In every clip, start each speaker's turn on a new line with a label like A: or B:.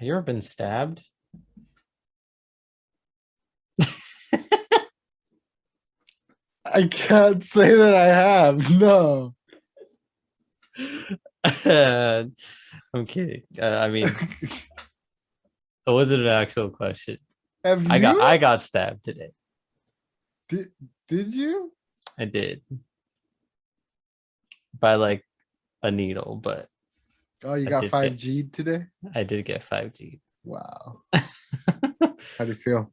A: You ever been stabbed?
B: I can't say that I have. No.
A: I'm kidding. I mean, it wasn't an actual question.
B: Have
A: I got
B: you?
A: I got stabbed today.
B: Did you?
A: I did by like a needle, but
B: Oh, you
A: I
B: got
A: did get
B: 5G today?
A: I did get 5G.
B: Wow. How do you feel?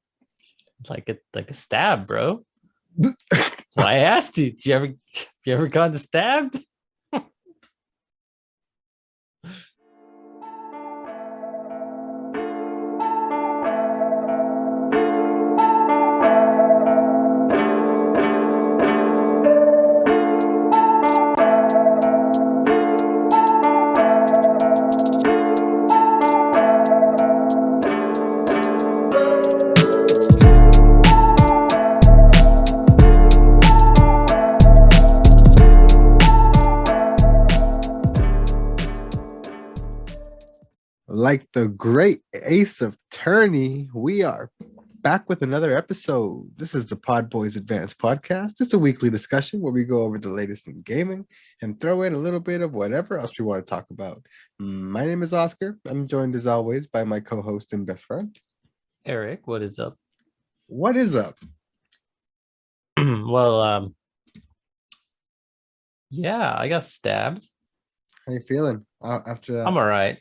A: like a stab, bro. That's why I asked you. You ever gotten stabbed?
B: Like the great Ace of Tourney, we are back with another episode. This is the PodBoyz Advanced Podcast. It's a weekly discussion where we go over the latest in gaming and throw in a little bit of whatever else we want to talk about. My name is Oscar. I'm joined as always by my co-host and best friend.
A: Eric, what is up?
B: What is up?
A: Well, yeah, I got stabbed.
B: How you feeling after that?
A: I'm all right.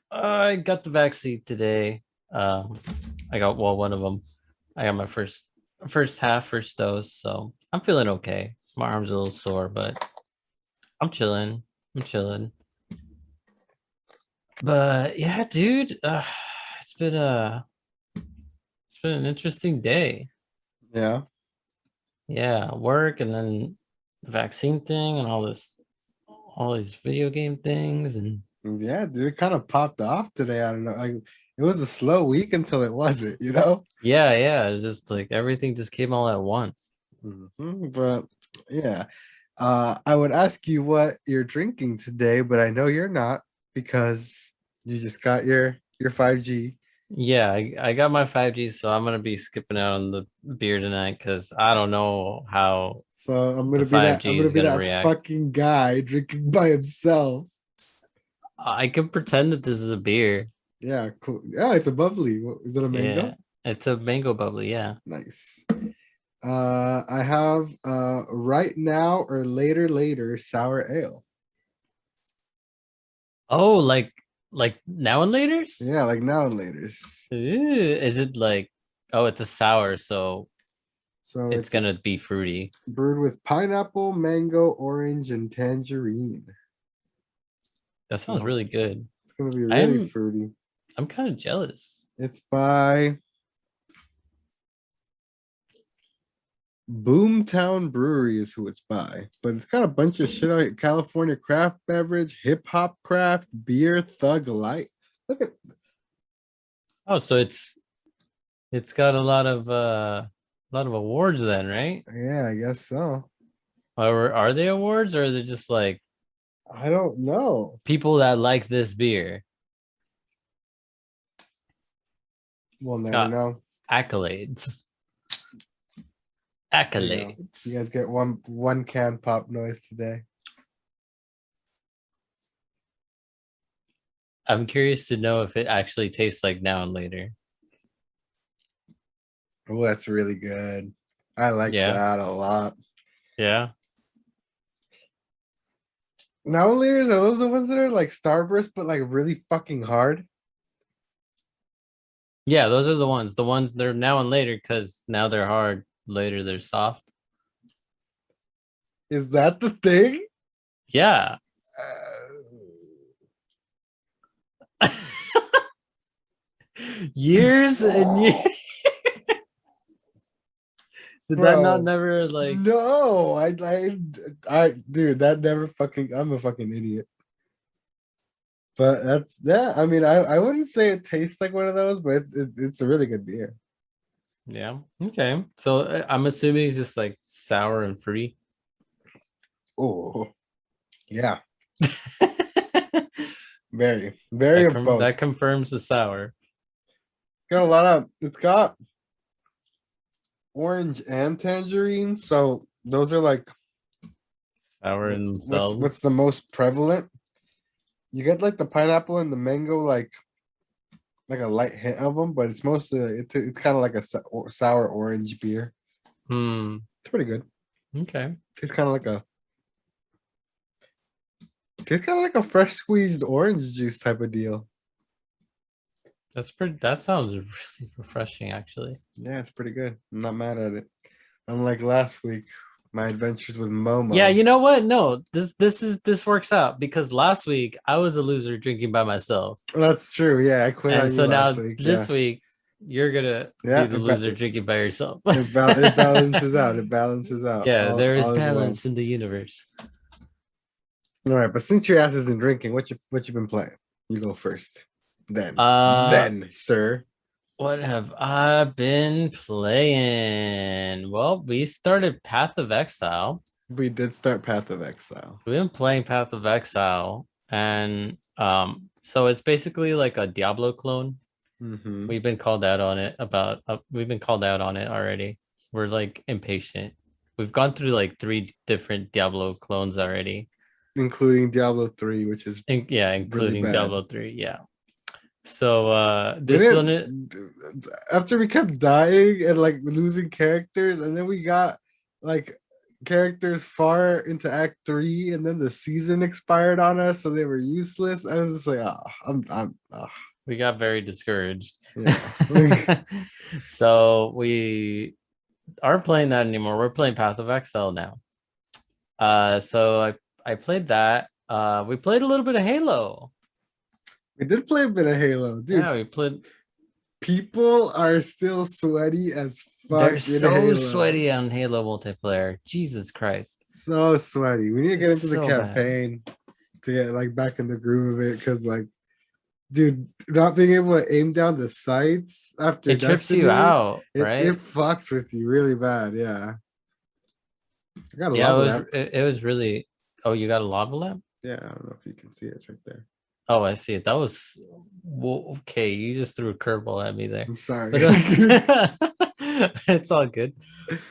A: I got the vaccine today. I got one of them. I got my first dose, so I'm feeling okay. My arm's a little sore, but I'm chilling. But yeah, dude, it's been an interesting day.
B: Yeah.
A: Yeah, work and then the vaccine thing and all these video game things and
B: Yeah, dude, it kind of popped off today. I don't know. Like it was a slow week until it wasn't, you know?
A: yeah, it's just like everything just came all at once.
B: But yeah. I would ask you what you're drinking today, but I know you're not because you just got your 5G.
A: Yeah, I got my 5G, so I'm gonna be skipping out on the beer tonight because I don't know how
B: So I'm
A: the
B: gonna be that
A: 5G is gonna react.
B: fucking guy drinking by himself.
A: I can pretend that this is a beer.
B: Yeah, cool. Yeah, it's a bubbly. Is it a mango?
A: Yeah, it's a mango bubbly. Yeah.
B: Nice. I have right now or later sour ale.
A: Oh, like now and later's?
B: Yeah, like now and later.
A: Ooh, is it like? Oh, it's a sour, so
B: So
A: it's gonna be fruity.
B: brewed with pineapple, mango, orange, and tangerine.
A: That sounds really good.
B: It's gonna be really fruity.
A: I'm kind of jealous.
B: It's by Boomtown Brewery is who it's by, but it's got a bunch of shit on it. California craft beverage, hip hop craft, beer, thug light. Look at.
A: Oh, so it's got a lot of awards then, right?
B: Yeah, I guess so.
A: Or are they awards or are they just like
B: I don't know.
A: people that like this beer?
B: We'll never know.
A: Accolades.
B: You guys get one can pop noise today.
A: I'm curious to know if it actually tastes like now and later.
B: Oh, that's really good. I like that a lot.
A: Yeah.
B: Now and later, are those the ones that are like Starburst, but like really fucking hard?
A: Yeah, those are the ones. The ones that are now and later because now they're hard. Later they're soft.
B: Is that the thing?
A: Yeah. Years and years. Did that not never like?
B: No, I dude, that never fucking. I'm a fucking idiot. But that's I mean, I wouldn't say it tastes like one of those, but it's a really good beer.
A: Yeah. Okay. So I'm assuming it's just like sour and fruity.
B: Oh, yeah. Very, very of both.
A: That confirms the sour.
B: Got a lot of. It's got orange and tangerine, so those are like
A: Sour in
B: what's
A: themselves.
B: the most prevalent. You get like the pineapple and the mango, like a light hint of them, but it's mostly it's kind of like a sour orange beer.
A: Hmm.
B: It's pretty good.
A: Okay.
B: It's kind of like a fresh squeezed orange juice type of deal.
A: That sounds really refreshing, actually.
B: Yeah, it's pretty good. I'm not mad at it. Unlike last week, my adventures with Momo.
A: Yeah, you know what? No, this works out because last week I was a loser drinking by myself.
B: That's true. Yeah, I quit on
A: And
B: you
A: so now
B: last week.
A: this week you're gonna
B: Yeah,
A: be the loser drinking by yourself.
B: it balances out. It balances out.
A: Yeah, there is
B: all well.
A: balance in the universe.
B: All right, but since your ass isn't drinking, what you been playing? You go first. Then, sir.
A: What have I been playing? Well, we started Path of Exile.
B: We did start Path of Exile.
A: We've been playing Path of Exile, and so it's basically like a Diablo clone.
B: Mm-hmm.
A: We've been called out on it we've been called out on it already. We're like impatient. We've gone through like 3 different Diablo clones already,
B: including Diablo 3, which is
A: including
B: really
A: Diablo 3. Yeah. So this one,
B: after we kept dying and like losing characters, and then we got like characters far into Act 3, and then the season expired on us, so they were useless. I was just like,
A: we got very discouraged.
B: Yeah.
A: So we aren't playing that anymore. We're playing Path of Exile now. So I played that. We played a little bit of Halo.
B: We did play a bit of Halo, dude.
A: Yeah, we played.
B: People are still sweaty as fuck.
A: They're so sweaty on Halo multiplayer. Jesus Christ.
B: So sweaty. We need to get into the
A: so
B: campaign to get like back in the groove of it, because like, dude, not being able to aim down the sights after
A: it trips you out, right?
B: It fucks with you really bad. Yeah. I got a
A: Yeah,
B: lava lamp.
A: it was really. Oh, you got a lava lamp?
B: Yeah, I don't know if you can see it. It's right there.
A: Oh, I see it. That was okay. You just threw a curveball at me there.
B: I'm sorry.
A: It's all good.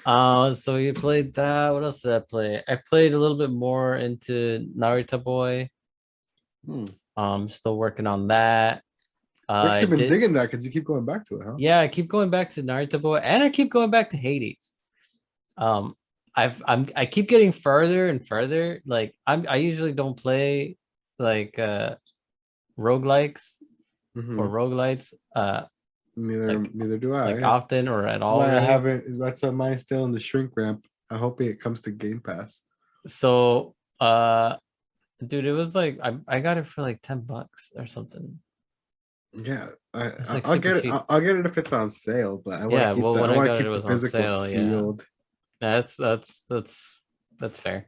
A: So you played that. What else did I play? I played a little bit more into Naruto Boy. Still working on that.
B: You've actually been digging that because you keep going back to it, huh?
A: Yeah, I keep going back to Naruto Boy, and I keep going back to Hades. I keep getting further and further. Like I usually don't play like roguelikes or roguelites.
B: Neither do I.
A: Like often or at all.
B: Why I haven't. That's why mine's still in the shrink ramp. I hope it comes to Game Pass.
A: So dude, it was like I got it for like $10 or something.
B: Yeah, I'll get it. I'll get it if it's on sale. But I want to keep the physical sealed.
A: Yeah. That's fair.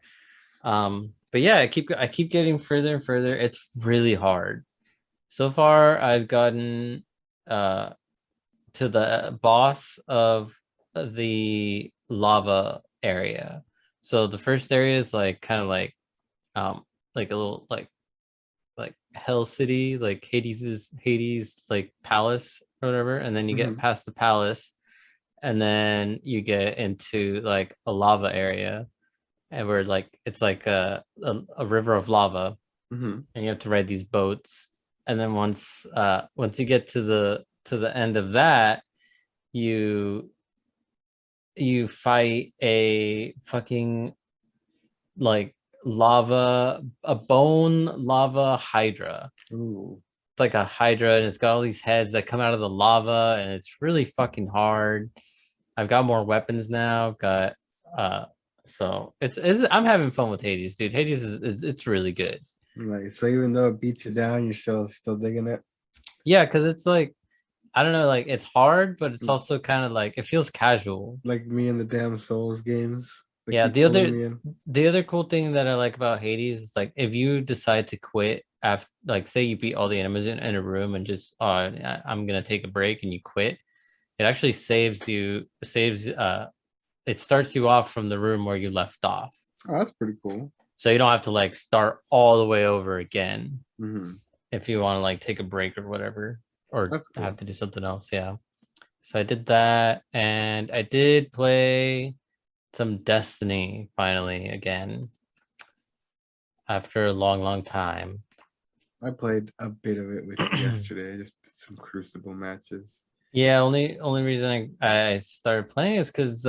A: But yeah, I keep getting further and further. It's really hard. So far, I've gotten to the boss of the lava area. So the first area is like kind of like a little like Hell City, like Hades like palace or whatever, and then you get past the palace, and then you get into like a lava area, and where like it's like a river of lava, and you have to ride these boats, and then once you get to the end of that, you fight a fucking like a bone lava hydra.
B: Ooh.
A: It's like a hydra, and it's got all these heads that come out of the lava, and it's really fucking hard. I've got more weapons now. Got so it's I'm having fun with Hades, dude. Hades is it's really good.
B: Right. So even though it beats you down, you're still digging it.
A: Yeah, because it's like, I don't know, like it's hard, but it's also kind of like it feels casual.
B: Like me and the damn Souls games.
A: Yeah, the other cool thing that I like about Hades is like if you decide to quit after, like say you beat all the enemies in a room and just I'm gonna take a break, and you quit, it actually it starts you off from the room where you left off.
B: Oh, that's pretty cool.
A: So you don't have to like start all the way over again. if you want to like take a break or whatever, or
B: That's cool.
A: have to do something else. Yeah. So I did that, and I did play some Destiny finally again after a long, long time.
B: I played a bit of it with you yesterday. I just did some Crucible matches.
A: Yeah, only reason I started playing is because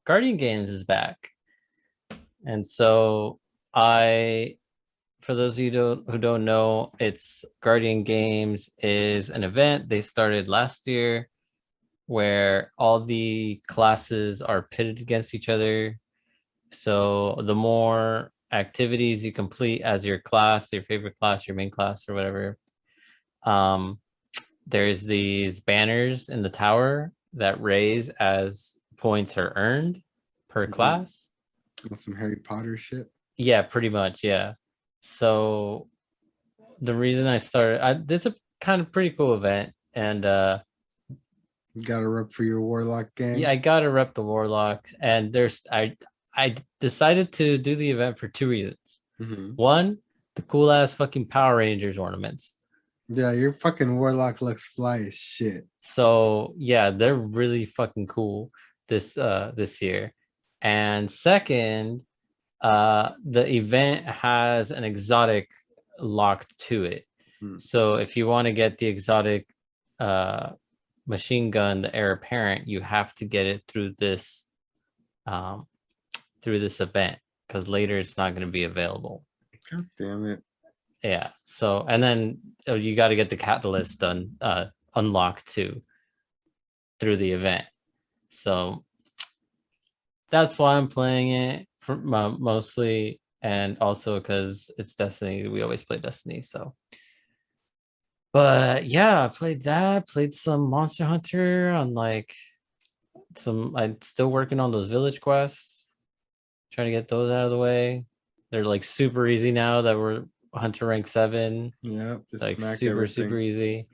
A: Guardian Games is back, and so I, for those of you who don't know, it's Guardian Games is an event they started last year where all the classes are pitted against each other. So the more activities you complete as your class, your favorite class, your main class, or whatever, um, there's these banners in the tower that raise as points are earned per class.
B: Some Harry Potter shit.
A: Yeah, pretty much. Yeah. So the reason I started, this is a kind of pretty cool event, and
B: You got to rep for your Warlock gang.
A: yeah, I gotta rep the Warlock, and I decided to do the event for two reasons. One, the cool ass fucking Power Rangers ornaments.
B: Yeah, your fucking Warlock looks fly as shit.
A: So yeah, they're really fucking cool this year. And second, the event has an exotic locked to it. So if you want to get the exotic machine gun, the heir apparent, you have to get it through this event, because later it's not going to be available.
B: God damn it.
A: Yeah. So, and then you got to get the catalyst done, unlocked too, through the event. So that's why I'm playing it for mostly, and also because it's Destiny. We always play Destiny. So, but yeah, I played that. Played some Monster Hunter on like some. I'm still working on those village quests, trying to get those out of the way. They're like super easy now that we're Hunter rank 7.
B: Yeah,
A: like super easy.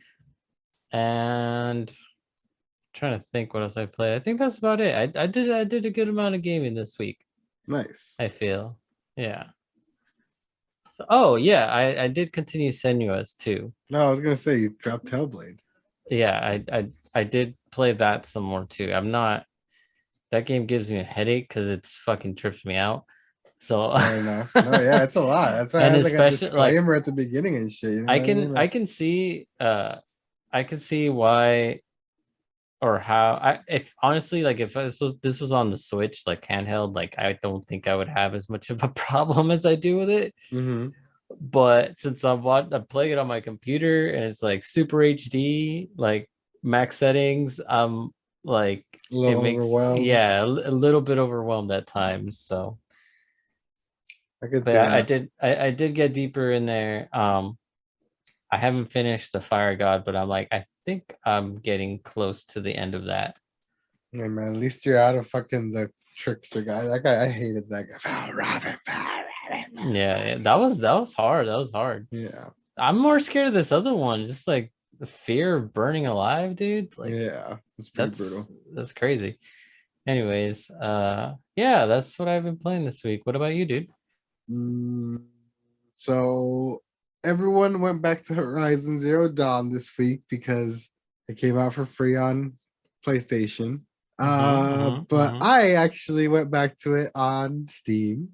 A: And trying to think what else I played. I think that's about it. I did a good amount of gaming this week.
B: Nice.
A: I feel. Yeah. So oh yeah, I did continue Senua's too.
B: No, I was gonna say you dropped Hellblade.
A: Yeah, I did play that some more too. I'm not, that game gives me a headache because it's fucking trips me out. So
B: Fair enough. No, yeah, it's a lot. That's why I
A: and
B: had like a
A: especially like
B: disclaimer at the beginning and shit. You know what I mean? Like,
A: I can see why or how I, if honestly, like if this was on the Switch, like handheld, like I don't think I would have as much of a problem as I do with it. But since I'm playing it on my computer and it's like super HD, like max settings, like
B: a little
A: it makes
B: overwhelmed.
A: yeah, a little bit overwhelmed at times. So
B: I could
A: but
B: see
A: I
B: that.
A: did I did get deeper in there. I haven't finished the Fire God, but I'm like, I think I'm getting close to the end of that.
B: Yeah, man. At least you're out of fucking the trickster guy. That guy, I hated that guy.
A: Yeah, that was hard. That was hard.
B: Yeah.
A: I'm more scared of this other one. Just like the fear of burning alive, dude. Like
B: Yeah, it's pretty brutal.
A: That's crazy. Anyways, yeah, that's what I've been playing this week. What about you, dude?
B: So everyone went back to Horizon Zero Dawn this week because it came out for free on PlayStation. But I actually went back to it on Steam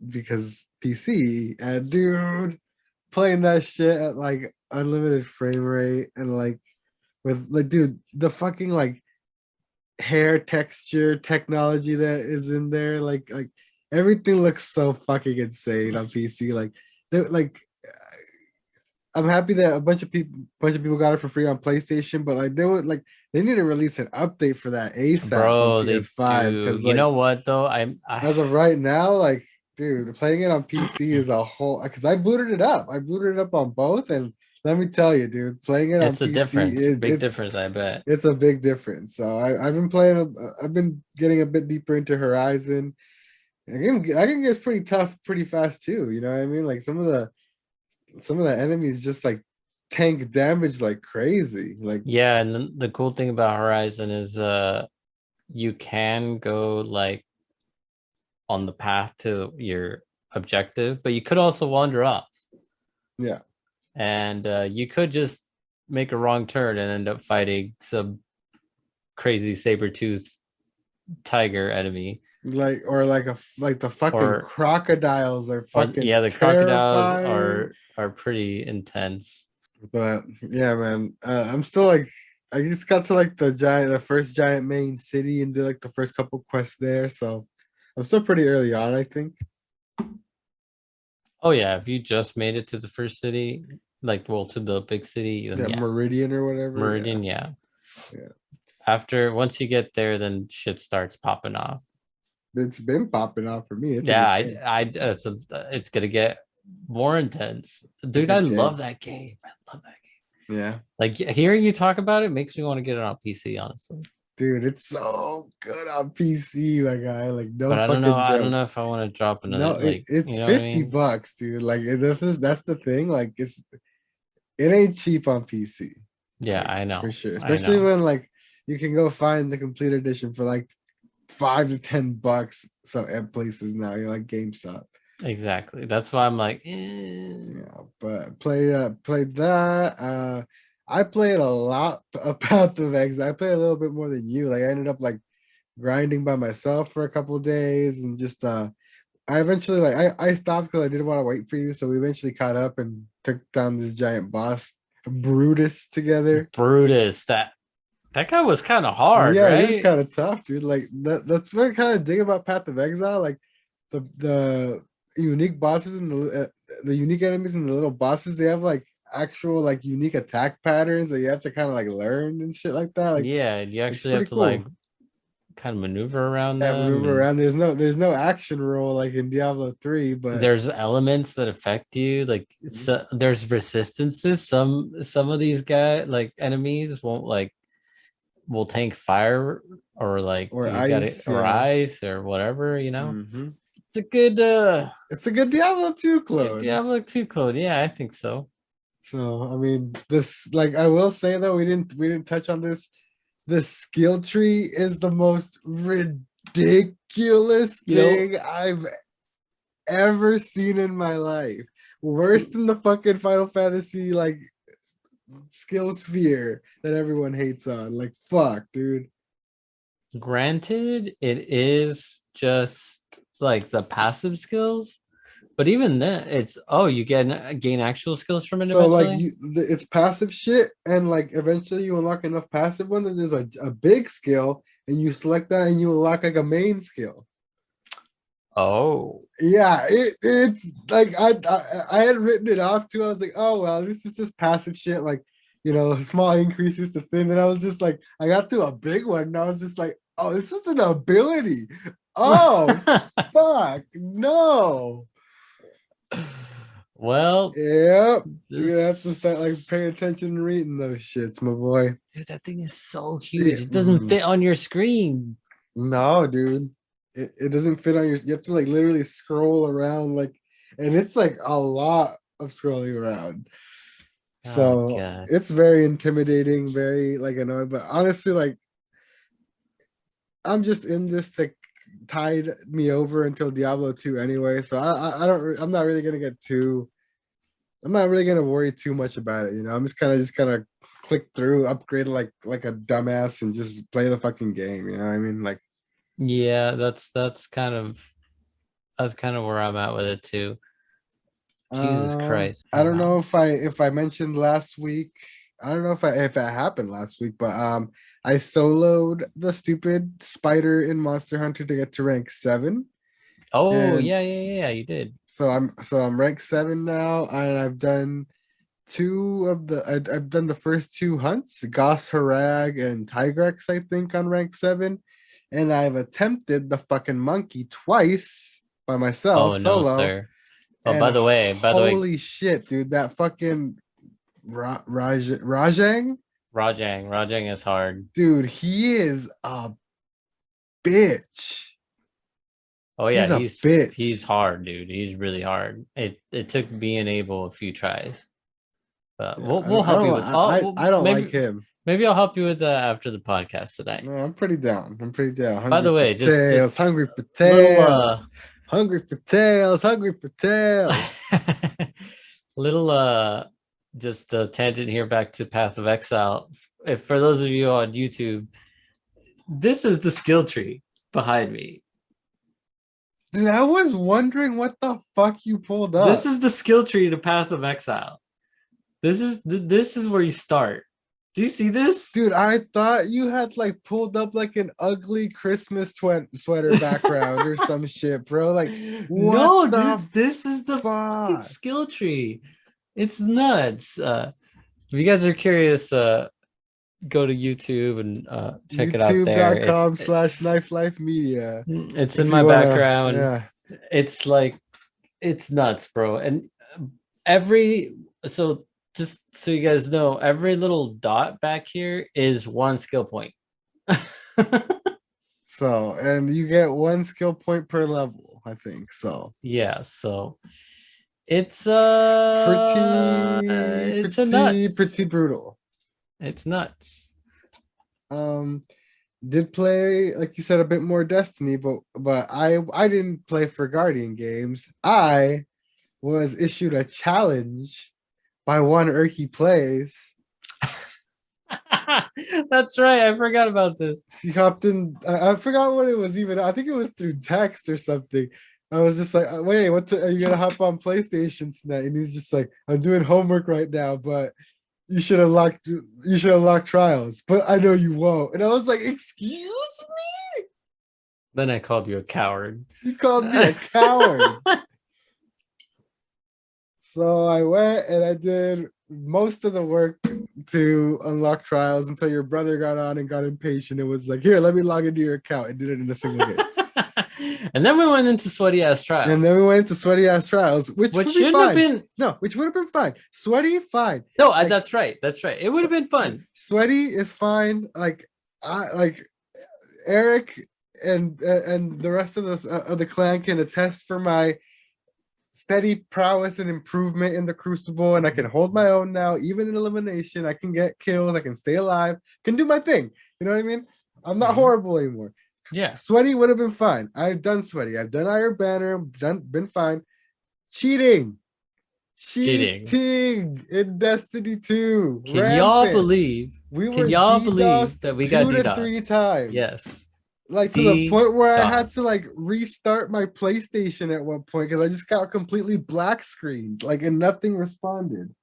B: because PC, and dude, playing that shit at like unlimited frame rate and like with like, dude, the fucking like hair texture technology that is in there, like everything looks so fucking insane on PC. Like they're like, I'm happy that a bunch of people got it for free on PlayStation, but like they need to release an update for that ASAP
A: Bro,
B: on PS5 because
A: you
B: like,
A: know what though?
B: as of right now, like, dude, playing it on PC is a whole, because I booted it up. I booted it up on both, and let me tell you, dude, playing it on
A: it's a
B: PC,
A: difference. Big difference, I bet.
B: it's a big difference. So I've been playing. I've been getting a bit deeper into Horizon. I can get pretty tough pretty fast too. You know what I mean? Like some of the enemies just like tank damage like crazy. Like,
A: Yeah, and the cool thing about Horizon is you can go like on the path to your objective, but you could also wander off.
B: yeah,
A: and you could just make a wrong turn and end up fighting some crazy saber-toothed tiger enemy.
B: Like the fucking
A: Or
B: crocodiles are
A: yeah,
B: fucking
A: the crocodiles
B: terrifying.
A: are pretty intense.
B: But yeah, man, I'm still like, I just got to like the first giant main city and did like the first couple quests there. So I'm still pretty early on, I think.
A: Oh yeah, if you just made it to the first city, like well to the big city, then
B: Yeah,
A: yeah.
B: Meridian or whatever.
A: Meridian, yeah.
B: Yeah.
A: After once you get there, then shit starts popping off.
B: It's been popping off for me. It's a
A: Yeah,
B: good game.
A: it's gonna get more intense,
B: It's a
A: dude. I
B: good
A: love
B: game.
A: that game. I love that game.
B: Yeah.
A: Like hearing you talk about it makes me want to get it on PC, honestly.
B: Dude, it's so good on PC, my guy. Like no
A: But I don't know.
B: fucking
A: I don't
B: joke.
A: know if I want to drop another.
B: No,
A: Like, you
B: it's
A: know what I mean?
B: $50, dude. Like that's the thing. Like it ain't cheap on PC.
A: Yeah,
B: Like
A: I
B: for
A: know.
B: sure.
A: I
B: Especially
A: know.
B: when like you can go find the complete edition for like $5 to $10 so at places now. You're like GameStop.
A: Exactly. That's why I'm like,
B: Yeah, but played that. I played a lot of Path of Exile. I played a little bit more than you. Like I ended up like grinding by myself for a couple of days and just I eventually like I stopped because I didn't want to wait for you. So we eventually caught up and took down this giant boss, Brutus, together.
A: Brutus. That guy was kind of hard,
B: Yeah, he was
A: right?
B: kind of tough, dude. Like that's what I kind of dig about Path of Exile. Like the unique bosses and the unique enemies and the little bosses, they have like actual like unique attack patterns that you have to kind of like learn and shit like that. Like
A: Yeah, you
B: it's
A: actually have
B: pretty
A: to
B: cool.
A: like kind of maneuver around
B: Yeah,
A: them,
B: maneuver
A: and
B: around. There's no action roll like in Diablo 3, but
A: there's elements that affect you. Like so, there's resistances. Some of these guys, like enemies, won't like will tank fire or like
B: or
A: you got it
B: ice,
A: or
B: yeah.
A: ice or whatever.
B: Hmm.
A: It's a good
B: It's a good Diablo 2 clone.
A: Diablo 2 code. Yeah, I think so.
B: So I mean, this like I will say though, we didn't touch on this. The skill tree is the most ridiculous
A: You
B: thing I've ever seen in my life. Worse than the fucking Final Fantasy like skill sphere that everyone hates on. Like fuck, dude.
A: granted, it is just like the passive skills, but even then, it's you gain actual skills from it
B: So like
A: eventually.
B: it's passive shit, and like eventually you unlock enough passive one that there's a big skill, and you select that and you unlock like a main skill.
A: Oh,
B: Yeah, it's like I had written it off too. I was like, oh well, this is just passive shit, like small increases to thin. And I was just like, I got to a big one, and I was just like, oh, this is an ability. Oh fuck, no.
A: well,
B: Yep. You're gonna have to start like
A: this
B: paying attention and reading those shits, my boy.
A: dude, that thing is so
B: Yeah,
A: huge. It doesn't fit on your screen.
B: no, dude. It doesn't fit on you have to like literally scroll around like, and it's like a lot of scrolling around.
A: Oh
B: So
A: god.
B: it's very intimidating, very like annoying. But honestly, like I'm just in this to tide me over until Diablo 2 anyway. So I don't I'm not really gonna get too I'm not really gonna worry too much about it. I'm just kind of click through, upgrade like a dumbass and just play the fucking game. You know what I mean? Like
A: Yeah, that's kind of where I'm at with it too. Jesus Christ.
B: I don't know if I mentioned last week. I don't know if that happened last week, but I soloed the stupid spider in Monster Hunter to get to rank 7.
A: Oh
B: And
A: yeah, you did.
B: so I'm rank 7 now, and I've done the first 2 hunts, Goss Harag and Tigrex, I think, on rank 7. And I've attempted the fucking monkey twice by myself,
A: Oh no,
B: solo.
A: sir. Oh,
B: And
A: by the way,
B: holy shit, dude, that fucking Rajang,
A: Rajang is hard.
B: dude, he is a bitch.
A: Oh
B: He's
A: yeah,
B: a bitch.
A: he's hard, dude. He's really hard. It took being able a few tries, but
B: Yeah,
A: we'll help you with.
B: I don't like
A: Maybe
B: him.
A: I'll help you with that after the podcast tonight.
B: No, I'm pretty down. I'm pretty down.
A: By
B: Hungry
A: the
B: for
A: way,
B: tails.
A: just
B: Hungry for
A: little
B: tails. Hungry for tails. Hungry for tails.
A: little just a tangent here back to Path of Exile. If for those of you on YouTube, this is the skill tree behind me.
B: Dude, I was wondering what the fuck you pulled up.
A: This is the skill tree to Path of Exile. This is where you start. Do you see this?
B: Dude, I thought you had like pulled up like an ugly Christmas sweater background or some shit, bro. Like,
A: no,
B: what the
A: dude, this is the fucking
B: fuck?
A: skill tree. It's nuts. If you guys are curious, go to YouTube and check it out there.
B: YouTube.com/Knife Life Media.
A: It's
B: If
A: in
B: you
A: my
B: wanna,
A: background.
B: yeah.
A: It's like it's nuts, bro. And every so just so you guys know, every little dot back here is one skill point.
B: So, and you get one skill point per level, I think. So,
A: yeah, so it's
B: pretty brutal.
A: It's nuts.
B: Did play, like you said, a bit more Destiny, but I didn't play for Guardian Games. I was issued a challenge by one Erky Plays.
A: That's right. I forgot about this.
B: He hopped in. I forgot what it was even. I think it was through text or something. I was just like, wait, are you gonna hop on PlayStation tonight? And he's just like, I'm doing homework right now, but you should unlock trials, but I know you won't. And I was like, excuse me?
A: Then I called you a coward.
B: You called me a coward. So I went and I did most of the work to unlock trials until your brother got on and got impatient. It was like, here, let me log into your account, and did it in a single game.
A: And then we went into sweaty ass trials.
B: Which would
A: shouldn't have been.
B: No, which would have been fine. Sweaty, fine.
A: No, like, that's right. It would have been fun.
B: Sweaty is fine. Like Eric and the rest of the clan can attest for my steady prowess and improvement in the Crucible, and I can hold my own now, even in elimination. I can get kills, I can stay alive, can do my thing. You know what I mean? I'm not horrible anymore.
A: Yeah.
B: Sweaty would have been fine. I've done Sweaty. I've done Iron Banner, been fine. Cheating in Destiny 2.
A: Can y'all believe that we got
B: 2 to 3 times?
A: Yes.
B: Like to the point where I had to like restart my PlayStation at one point because I just got completely black screened, like, and nothing responded.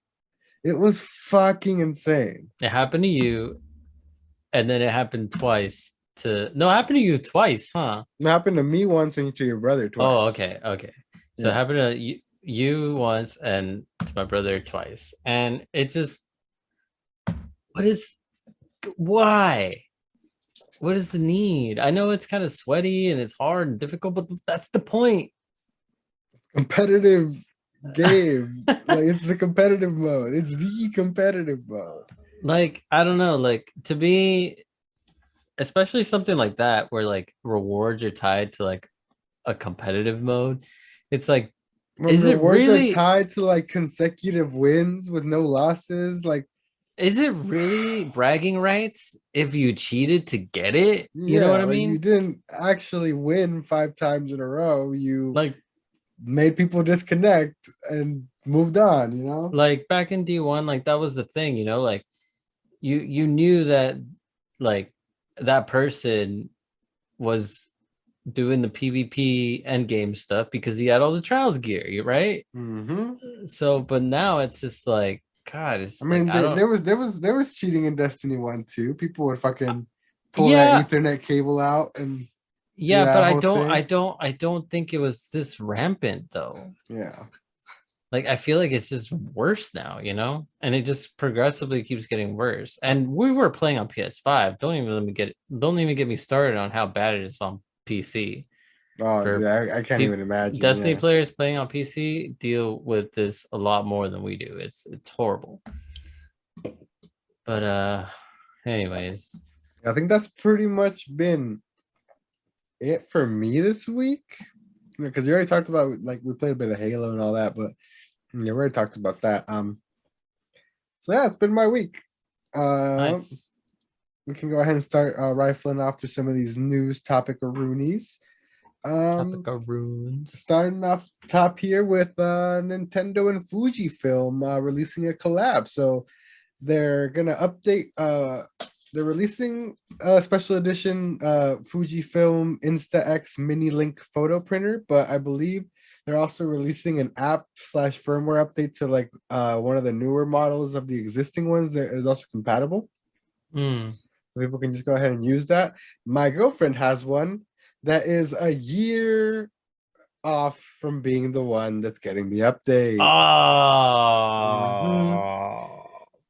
B: It was fucking insane.
A: It happened to you, and then it happened twice it happened to you twice, huh?
B: It happened to me once and to your brother twice.
A: Oh, okay. So it happened to you once and to my brother twice. And it just why? What is the need? I know it's kind of sweaty and it's hard and difficult, but that's the point.
B: Competitive game. Like, it's the competitive mode. It's the competitive mode.
A: Like, I don't know, like, to me, especially something like that where like rewards are tied to like a competitive mode, it's like,
B: when is it really tied to like consecutive wins with no losses? Like,
A: is it really bragging rights if you cheated to get it? You know what I mean?
B: You didn't actually win 5 times in a row. You
A: like
B: made people disconnect and moved on, you know?
A: Like back in D1, like that was the thing, you know, like you knew that like that person was doing the PvP endgame stuff because he had all the trials gear, right?
B: Mm-hmm.
A: So, but now it's just like, God, it's
B: there was cheating in Destiny 1 too. People would fucking pull that Ethernet cable out and
A: but I don't think it was this rampant though.
B: Yeah.
A: Like, I feel like it's just worse now, you know, and it just progressively keeps getting worse. And we were playing on PS5. Don't even get me started on how bad it is on PC.
B: Oh, dude, I can't even imagine.
A: Destiny players playing on PC deal with this a lot more than we do. It's horrible. But anyways,
B: I think that's pretty much been it for me this week. Because you already talked about, like, we played a bit of Halo and all that, but we already talked about that. So yeah, it's been my week.
A: nice.
B: We can go ahead and start rifling off through some of these news topic-a-roonies.
A: Topic runes.
B: Starting off top here with Nintendo and Fujifilm releasing a collab. So they're gonna update. They're releasing a special edition Fujifilm Insta-X Mini Link photo printer, but I believe they're also releasing an app slash firmware update to like one of the newer models of the existing ones that is also compatible.
A: Hmm.
B: So people can just go ahead and use that. My girlfriend has one that is a year off from being the one that's getting the update.
A: Oh,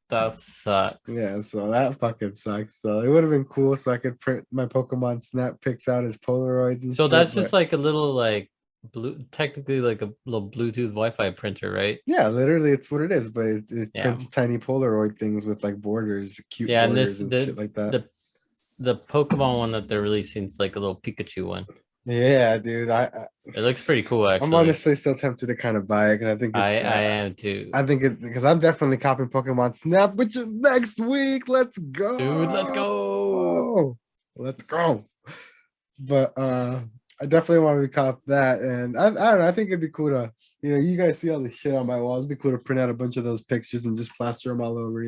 A: that sucks.
B: Yeah, so that fucking sucks. So it would have been cool so I could print my Pokemon Snap pics out as Polaroids and
A: So
B: shit.
A: that's just like a little like technically like a little Bluetooth Wi-Fi printer, right?
B: yeah, literally it's what it is, but it
A: Yeah.
B: prints tiny Polaroid things with like borders, cute
A: Yeah, and
B: borders and shit like that.
A: the Pokemon one that they're releasing is like a little Pikachu one.
B: Yeah, dude.
A: It looks pretty cool,
B: I'm
A: actually.
B: honestly still tempted to kind of buy it because I think
A: I
B: it's,
A: am too.
B: I think it because I'm definitely copying Pokemon Snap, which is next week. Let's go,
A: Dude, let's go.
B: let's go. But I definitely want to cop that, and I don't know. I think it'd be cool to, you guys see all the shit on my walls. It'd be cool to print out a bunch of those pictures and just plaster them all over.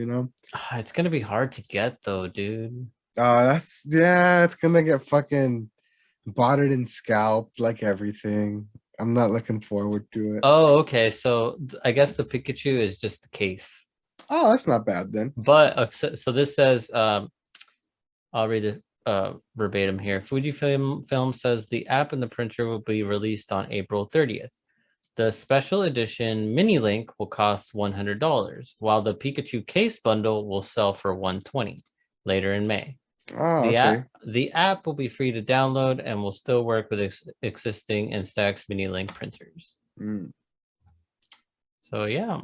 A: It's gonna be hard to get though, dude.
B: It's gonna get fucking botted and scalped like everything. I'm not looking forward to it.
A: Oh, okay. So I guess the Pikachu is just the case.
B: Oh, that's not bad then.
A: But so this says, I'll read it verbatim here. Fujifilm says the app and the printer will be released on April 30th. The special edition mini link will cost $100, while the Pikachu case bundle will sell for $120 later in May.
B: Oh, okay.
A: The app will be free to download and will still work with existing Instax mini link printers. So yeah,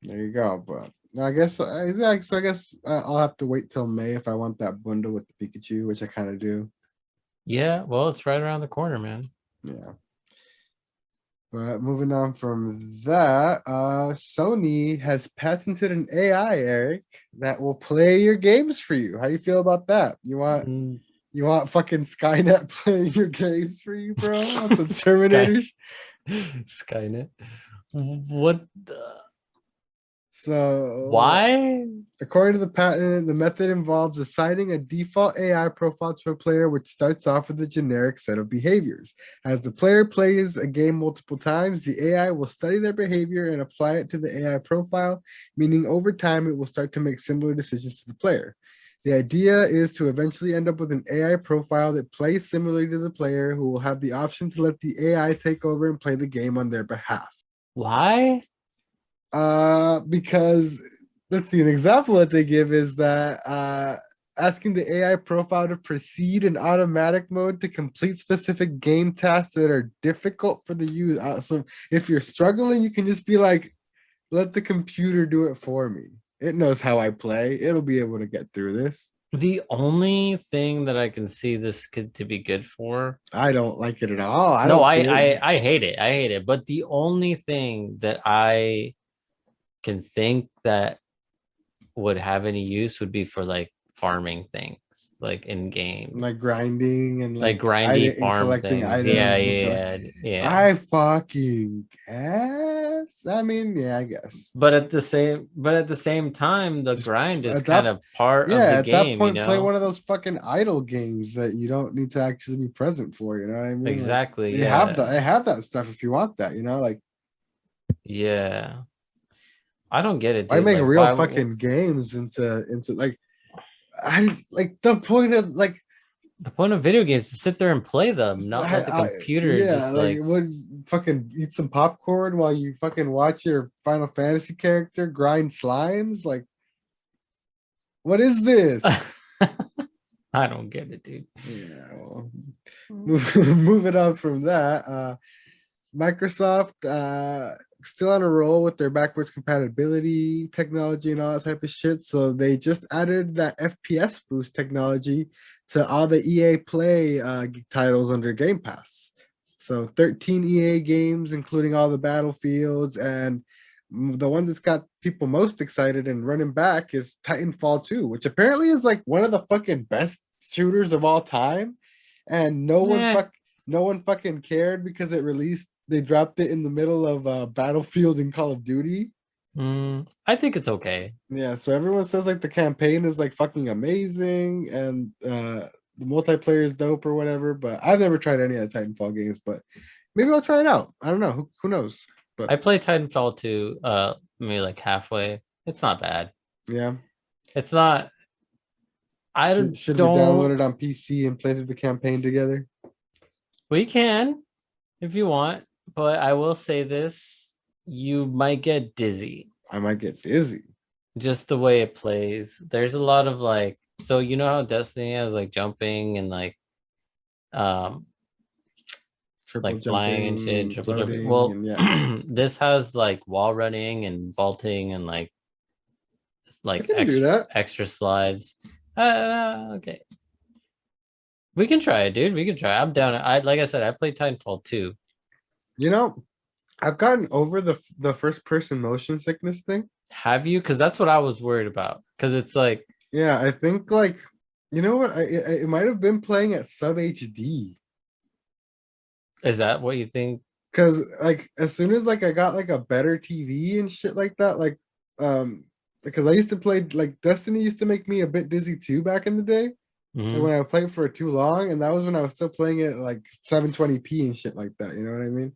B: there you go. But I guess I'll have to wait till May if I want that bundle with the Pikachu, which I kind of do.
A: Yeah, well, it's right around the corner, man.
B: Yeah. But moving on from that, Sony has patented an AI, Eric, that will play your games for you. How do you feel about that? You want fucking Skynet playing your games for you, bro? Want some Terminator?
A: Skynet. What the?
B: So
A: why?
B: According to the patent, the method involves assigning a default AI profile to a player, which starts off with a generic set of behaviors. As the player plays a game multiple times, the AI will study their behavior and apply it to the AI profile, meaning over time it will start to make similar decisions to the player. The idea is to eventually end up with an AI profile that plays similarly to the player, who will have the option to let the AI take over and play the game on their behalf.
A: Why?
B: Because let's see, an example that they give is that asking the AI profile to proceed in automatic mode to complete specific game tasks that are difficult for the user. So if you're struggling, you can just be like, let the computer do it for me. It knows how I play. It'll be able to get through this.
A: The only thing that I can see this to be good for,
B: I don't like it at all.
A: I hate it. I hate it. But the only thing that I can think that would have any use would be for like farming things, like in game,
B: like grinding and
A: like grindy farm
B: collecting
A: things.
B: Items.
A: Yeah.
B: I fucking guess. I mean, yeah, I guess.
A: But at the same time, the grind is kind of part of the
B: at
A: game.
B: That point, play one of those fucking idle games that you don't need to actually be present for. You know what I mean?
A: Exactly.
B: Like, they have that stuff if you want that. Like.
A: Yeah. I don't get it. Dude.
B: I make real fucking games into like. I just like the point of
A: video games is to sit there and play them, not let the computer just
B: what, fucking eat some popcorn while you fucking watch your Final Fantasy character grind slimes. Like, what is this?
A: I don't get it, dude.
B: Yeah, well, moving on from that, Microsoft still on a roll with their backwards compatibility technology and all that type of shit. So they just added that FPS boost technology to all the EA Play titles under Game Pass. So 13 EA games, including all the Battlefields, and the one that's got people most excited and running back is Titanfall 2, which apparently is like one of the fucking best shooters of all time. And no no one fucking cared because it released. They dropped it in the middle of Battlefield and Call of Duty.
A: I think it's okay.
B: Yeah, so everyone says like the campaign is like fucking amazing and the multiplayer is dope or whatever. But I've never tried any of the Titanfall games, but maybe I'll try it out. I don't know. Who knows? But
A: I played Titanfall 2, maybe like halfway. It's not bad.
B: yeah,
A: It's not. I
B: should we download
A: don't.
B: it on PC and play through the campaign together?
A: We can if you want, but I will say this: you might get dizzy
B: I might get dizzy.
A: just the way it plays. There's a lot of like, so you know how Destiny has like jumping and um,
B: Triple
A: like flying and shit,
B: jumping,
A: triple jumping.
B: floating,
A: Well,
B: and yeah,
A: this has like wall running and vaulting and
B: I
A: like
B: can do that.
A: extra slides. Okay. We can try it, dude. We can try. I'm down. I like I said, I played Titanfall 2.
B: You know, I've gotten over the first person motion sickness thing.
A: Have you? Because that's what I was worried about. Because it's like,
B: Yeah, I think like you know what? It might have been playing at sub HD
A: is that what you think?
B: because like as soon as like I got like a better TV and shit like that, like because I used to play like Destiny used to make me a bit dizzy too back in the day. Like
A: Mhm.
B: when I played for too long, and that was when I was still playing it like 720p and shit like that. You know what I mean?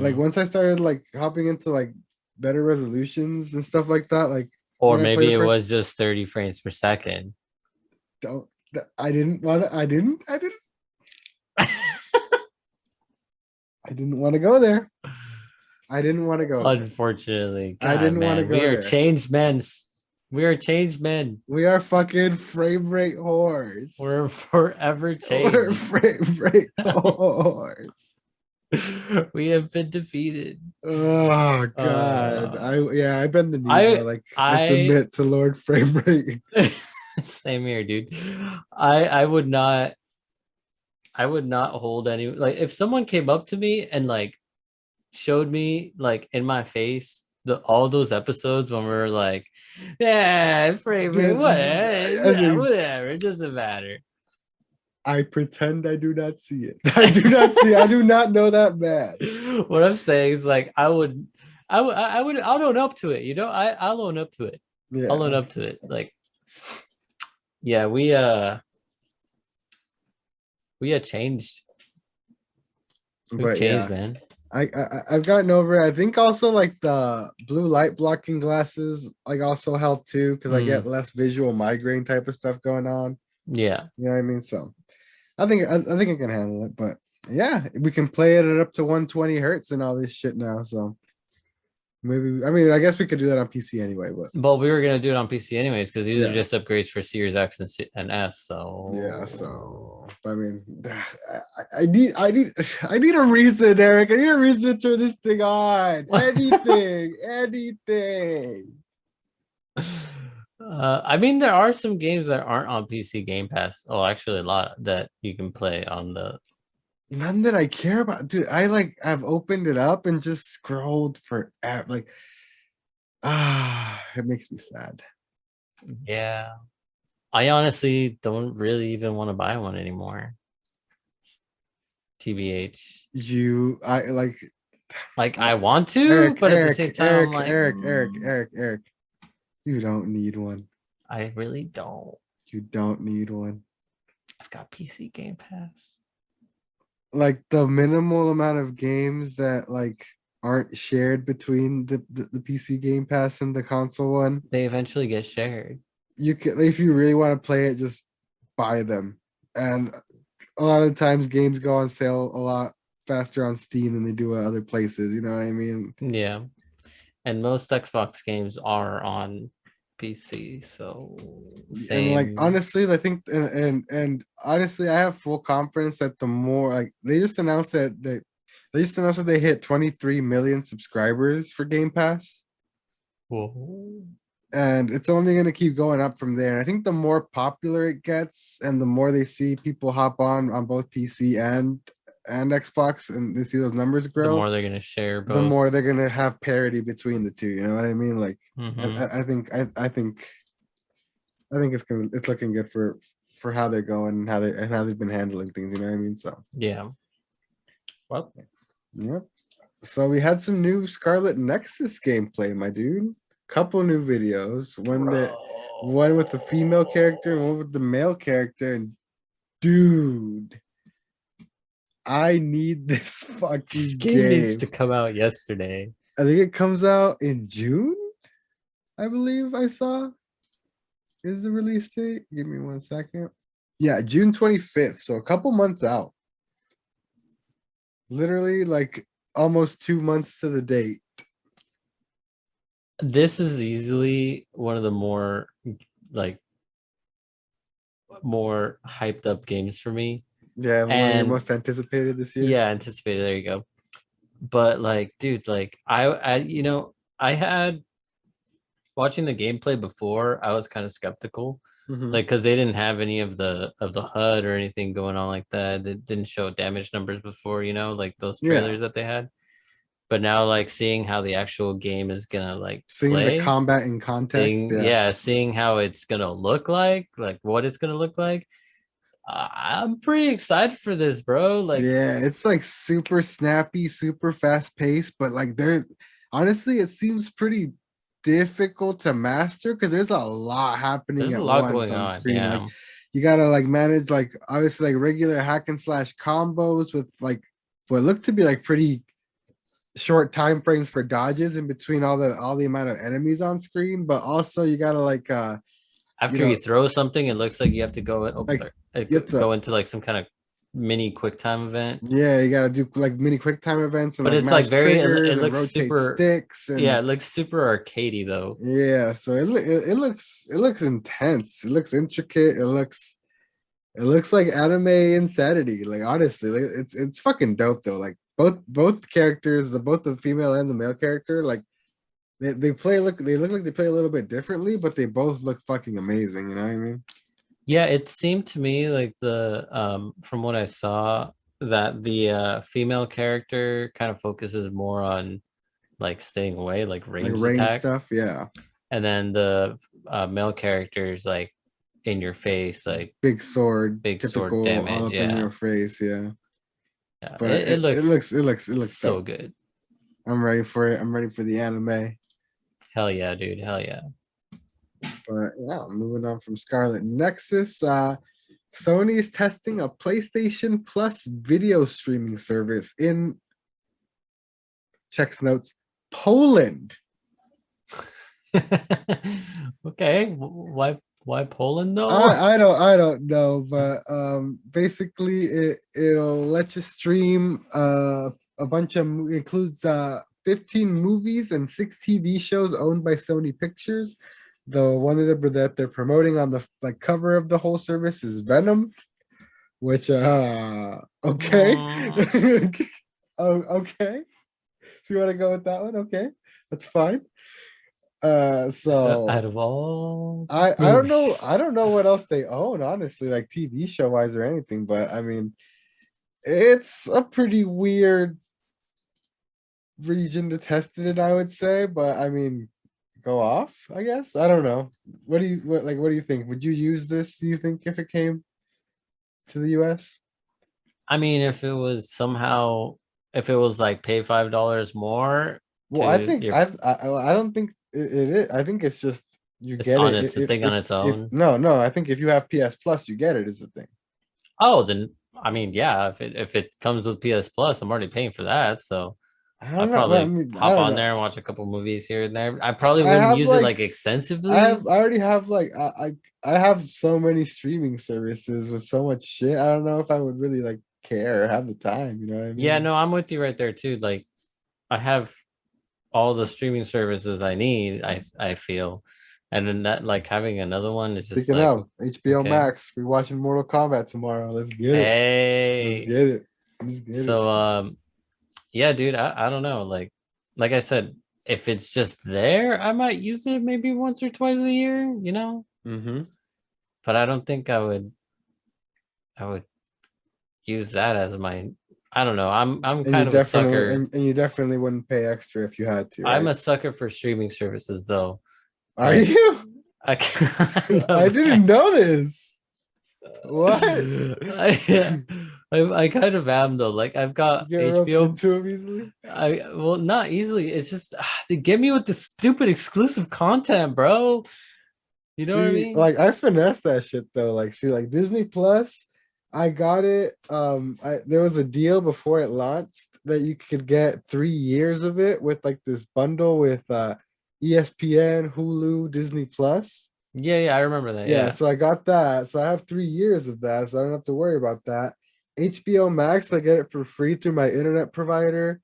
B: Like
A: Mm.
B: once I started like hopping into like better resolutions and stuff like that, like
A: Or
B: when I play
A: maybe
B: the
A: it
B: first,
A: was just 30 frames per second.
B: don't I didn't want to. I didn't want to go there. I didn't want to go there.
A: Unfortunately,
B: I
A: God,
B: didn't want to
A: man, we
B: go
A: are
B: there.
A: changed men. We are changed men.
B: We are fucking frame rate whores.
A: We're forever
B: We're
A: changed.
B: frame rate whores.
A: We have been defeated.
B: Oh god. I've been the Negro.
A: I
B: Like I
A: I
B: submit to Lord Frame Rate.
A: same here, dude. I would not hold any like if someone came up to me and like showed me like in my face the all those episodes when we were like, yeah, frame rate,
B: Dude,
A: whatever,
B: I
A: yeah,
B: mean,
A: whatever, it doesn't matter.
B: I pretend I do not see it. I do not see. I do not know that bad.
A: What I'm saying is like I'll own up to it, you know. I'll own up to it. I'll own
B: Yeah,
A: up to it. Like, yeah, we had changed. We've
B: but
A: changed,
B: yeah,
A: man.
B: I've gotten over it. I think also like the blue light blocking glasses like also help too because I get less visual migraine type of stuff going on.
A: Yeah.
B: You know what I mean? So I think I can handle it. But yeah, we can play it at up to 120 hertz and all this shit now. So maybe I guess we could do that on PC anyway. But
A: But we were gonna do it on PC anyways because these are
B: yeah,
A: just upgrades for Series X and S.
B: yeah.
A: So
B: So I mean, I need a reason, Eric. I need a reason to turn this thing on. Anything.
A: I mean, there are some games that aren't on PC Game Pass. Oh, actually, a lot that you can play on the.
B: None that I care about, dude. I've opened it up and just scrolled for like it makes me sad.
A: Yeah, I honestly don't really even want to buy one anymore. TBH.
B: I
A: Like I want to,
B: Eric,
A: but at the same time, I'm like,
B: Eric. You don't need one.
A: I really don't.
B: You don't need one.
A: I've got PC Game Pass.
B: Like the minimal amount of games that like aren't shared between the PC Game Pass and the console one.
A: They eventually get shared.
B: You can, if you really want to play it, just buy them. And a lot of times games go on sale a lot faster on Steam than they do at other places. You know what I mean?
A: Yeah, and most Xbox games are on PC, so
B: And like
A: same.
B: honestly, I think and honestly, I have full confidence that the more like they just announced that they hit 23 million subscribers for Game Pass.
A: Whoa.
B: And it's only going to keep going up from there. And I think the more popular it gets and the more they see people hop on both PC and Xbox and they see those numbers
A: The
B: grow,
A: more they're gonna share
B: the
A: both.
B: more they're going to have parity between the two. You know what I mean? Like
A: Mhm.
B: I think it's looking good for how they're going and how they've been handling things, you know what I mean? So
A: Yeah. Well,
B: Yep. So we had some new Scarlet Nexus gameplay, my dude. Couple new videos. One with the female character and one with the male character. And dude, I need this
A: this
B: fucking
A: game needs
B: game.
A: to come out yesterday.
B: I think it comes out in June. I believe I saw is the release date. Give me 1 second. Yeah, June 25th. So a couple months out. Literally like almost 2 months to the date.
A: This is easily one of the more like more hyped up games for me.
B: Yeah, one of your
A: And
B: most anticipated this year.
A: yeah, anticipated. There you go. But like, dude, like I had watching the gameplay before, I was kind of skeptical.
B: Mhm.
A: Like, because they didn't have any of the HUD or anything going on like that. They didn't show damage numbers before, like those
B: Yeah.
A: trailers that they had. But now, like, seeing how the actual game is gonna like
B: Seeing
A: play,
B: the combat in context,
A: seeing how it's gonna look like what it's gonna look like. I'm pretty excited for this, bro. Like,
B: yeah, it's like super snappy, super fast paced, but like there's honestly, it seems pretty difficult to master because there's a lot happening
A: there's a
B: at
A: lot
B: once
A: going
B: on
A: on.
B: screen.
A: Yeah.
B: Like you gotta like manage like obviously like regular hack and slash combos with like what look to be like pretty short time frames for dodges in between all the amount of enemies on screen, but also you gotta like
A: After you throw something, it looks like you have to go. Oh,
B: like
A: sorry.
B: you have to,
A: Go into like some kind of mini quick time event.
B: yeah, you gotta do like mini quick time events and
A: But
B: like
A: it's like
B: mash
A: very.
B: triggers
A: It
B: and
A: looks
B: rotate
A: super.
B: sticks and
A: Yeah, it looks super arcadey though.
B: yeah. So it looks intense. It looks intricate. It looks like anime insanity. Like honestly, like, it's fucking dope though. Like both characters, both the female and the male character, like they look like they play a little bit differently, but they both look fucking amazing. You know what I mean?
A: Yeah, it seemed to me like from what I saw that the female character kind of focuses more on like staying away, like
B: Like
A: ranged
B: range
A: attack,
B: stuff. Yeah,
A: and then the male character is like in your face, like
B: big sword,
A: big sword
B: typical, all
A: damage.
B: up in
A: Yeah,
B: your face. Yeah,
A: yeah.
B: but it looks
A: so
B: dope.
A: good.
B: I'm ready for it. I'm ready for the anime.
A: Hell yeah, dude. Hell yeah.
B: But yeah, moving on from Scarlet Nexus, Sony is testing a PlayStation Plus video streaming service in checks notes Poland.
A: Okay, why Poland though?
B: I don't know, but basically it'll let you stream a bunch of includes 15 movies and 6 TV shows owned by Sony Pictures. The one that they're promoting on the like cover of the whole service is Venom, which okay. Oh, okay. If you want to go with that one, okay, that's fine. So
A: Out of all
B: I
A: movies.
B: don't know what else they own, honestly, like TV show wise or anything, but I mean it's a pretty weird region to test it in, I would say, but I mean go off, I guess. I don't know. What do you think? Would you use this, do you think, if it came to the US?
A: I mean, if it was like pay $5 more
B: Well, I
A: to
B: think
A: your
B: I don't think it is. I think it's just you
A: it's
B: get
A: on
B: it.
A: its a thing on its
B: If
A: own.
B: no, I think if you have PS Plus, you get it is the thing.
A: Oh, then I mean, yeah, if it comes with PS Plus, I'm already paying for that. So
B: I
A: I'll
B: don't know. Well, I
A: probably
B: mean, I
A: hop
B: don't
A: on
B: know.
A: there and watch a couple movies here and there. I probably
B: I
A: wouldn't
B: have
A: use it
B: like
A: like extensively.
B: I already have like I have so many streaming services with so much shit. I don't know if I would really like care or have the time. You know what I
A: Yeah,
B: mean?
A: no, I'm with you right there too. Like I have all the streaming services I need, I feel. And then that like having another one is just
B: Speaking
A: like
B: of HBO
A: okay.
B: Max, we're watching Mortal Kombat tomorrow. Let's get it. Let's
A: Hey.
B: get it. Let's get it.
A: So yeah, dude, I don't know. Like I said, if it's just there, I might use it maybe once or twice a year.
B: Mm-hmm.
A: But I don't think I would use that as my I don't know. I'm
B: And you
A: kind of a
B: definitely
A: sucker.
B: and you definitely wouldn't pay extra if you had to,
A: I'm
B: right?
A: a sucker for streaming services though.
B: Are
A: Like
B: you?
A: I kind
B: I
A: of
B: didn't know this. What?
A: I, I kind of am though. Like I've got
B: You get roped
A: HBO.
B: into them easily.
A: Well, not easily. It's just they get me with the stupid exclusive content, bro. You know what I
B: See,
A: mean?
B: like I finessed that shit though. Like, see, like Disney Plus, I got it. There was a deal before it launched that you could get 3 years of it with like this bundle with ESPN, Hulu, Disney Plus.
A: Yeah, I remember that.
B: Yeah,
A: Yeah.
B: so I got that. So I have 3 years of that, so I don't have to worry about that. HBO Max, I get it for free through my internet provider.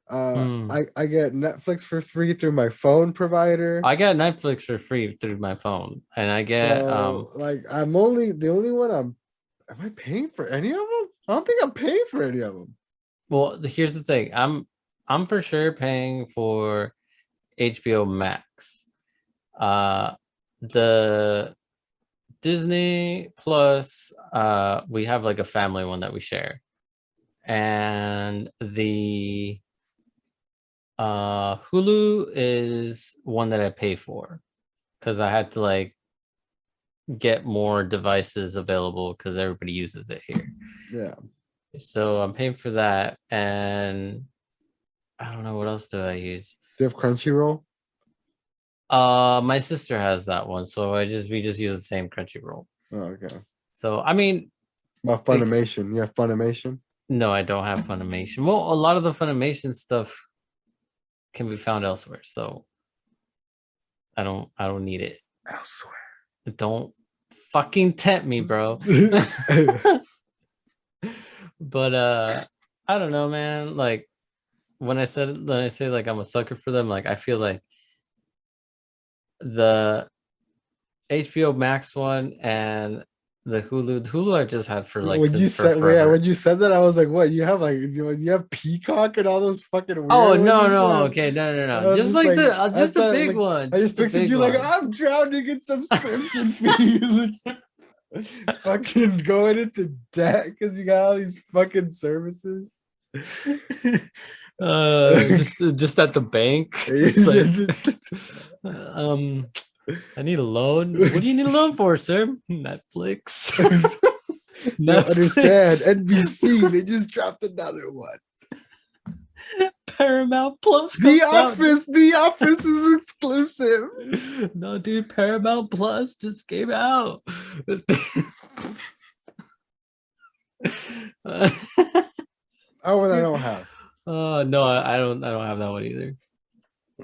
A: Hmm.
B: I get Netflix for free through my phone provider.
A: I got Netflix for free through my phone, and I get
B: So like I'm only the only one am I paying for any of them? I don't think I'm paying for any of them.
A: Well, here's the thing. I'm for sure paying for HBO Max. Uh the Disney Plus, we have like a family one that we share. And the Hulu is one that I pay for because I had to like get more devices available because everybody uses it here.
B: Yeah.
A: So I'm paying for that, and I don't know what else do I use.
B: Do you have Crunchyroll?
A: My sister has that one, so we just use the same Crunchyroll.
B: Oh, okay.
A: So I mean,
B: About
A: it,
B: Funimation. You have Funimation?
A: no, I don't have Funimation. Well, a lot of the Funimation stuff can be found elsewhere, so I don't need it.
B: Elsewhere.
A: Don't fucking tempt me, bro. But I don't know, man. Like when I say like I'm a sucker for them, like I feel like the HBO Max one and the Hulu I just had for like
B: When you
A: since for
B: said yeah,
A: forever.
B: when you said that, I was like, what? You have like you have Peacock and all those fucking
A: Oh
B: weird ones
A: no,
B: and shit.
A: no, okay,
B: I
A: no.
B: was
A: Just
B: just
A: like
B: like,
A: the
B: I
A: just the
B: thought
A: big
B: like
A: one,
B: I
A: just
B: just
A: the
B: pictured
A: big
B: you like
A: one.
B: I'm drowning in subscription fees. Fucking going into debt because you got all these fucking services.
A: Just at the bank. Just like um I need a loan. What do you need a loan for, sir? Netflix.
B: You don't understand.
A: Netflix.
B: NBC, they just dropped another one.
A: Paramount Plus
B: The
A: comes out.
B: Office, The Office is exclusive.
A: No, dude, Paramount Plus just came out.
B: Oh, one I don't have.
A: No, I don't have that one either.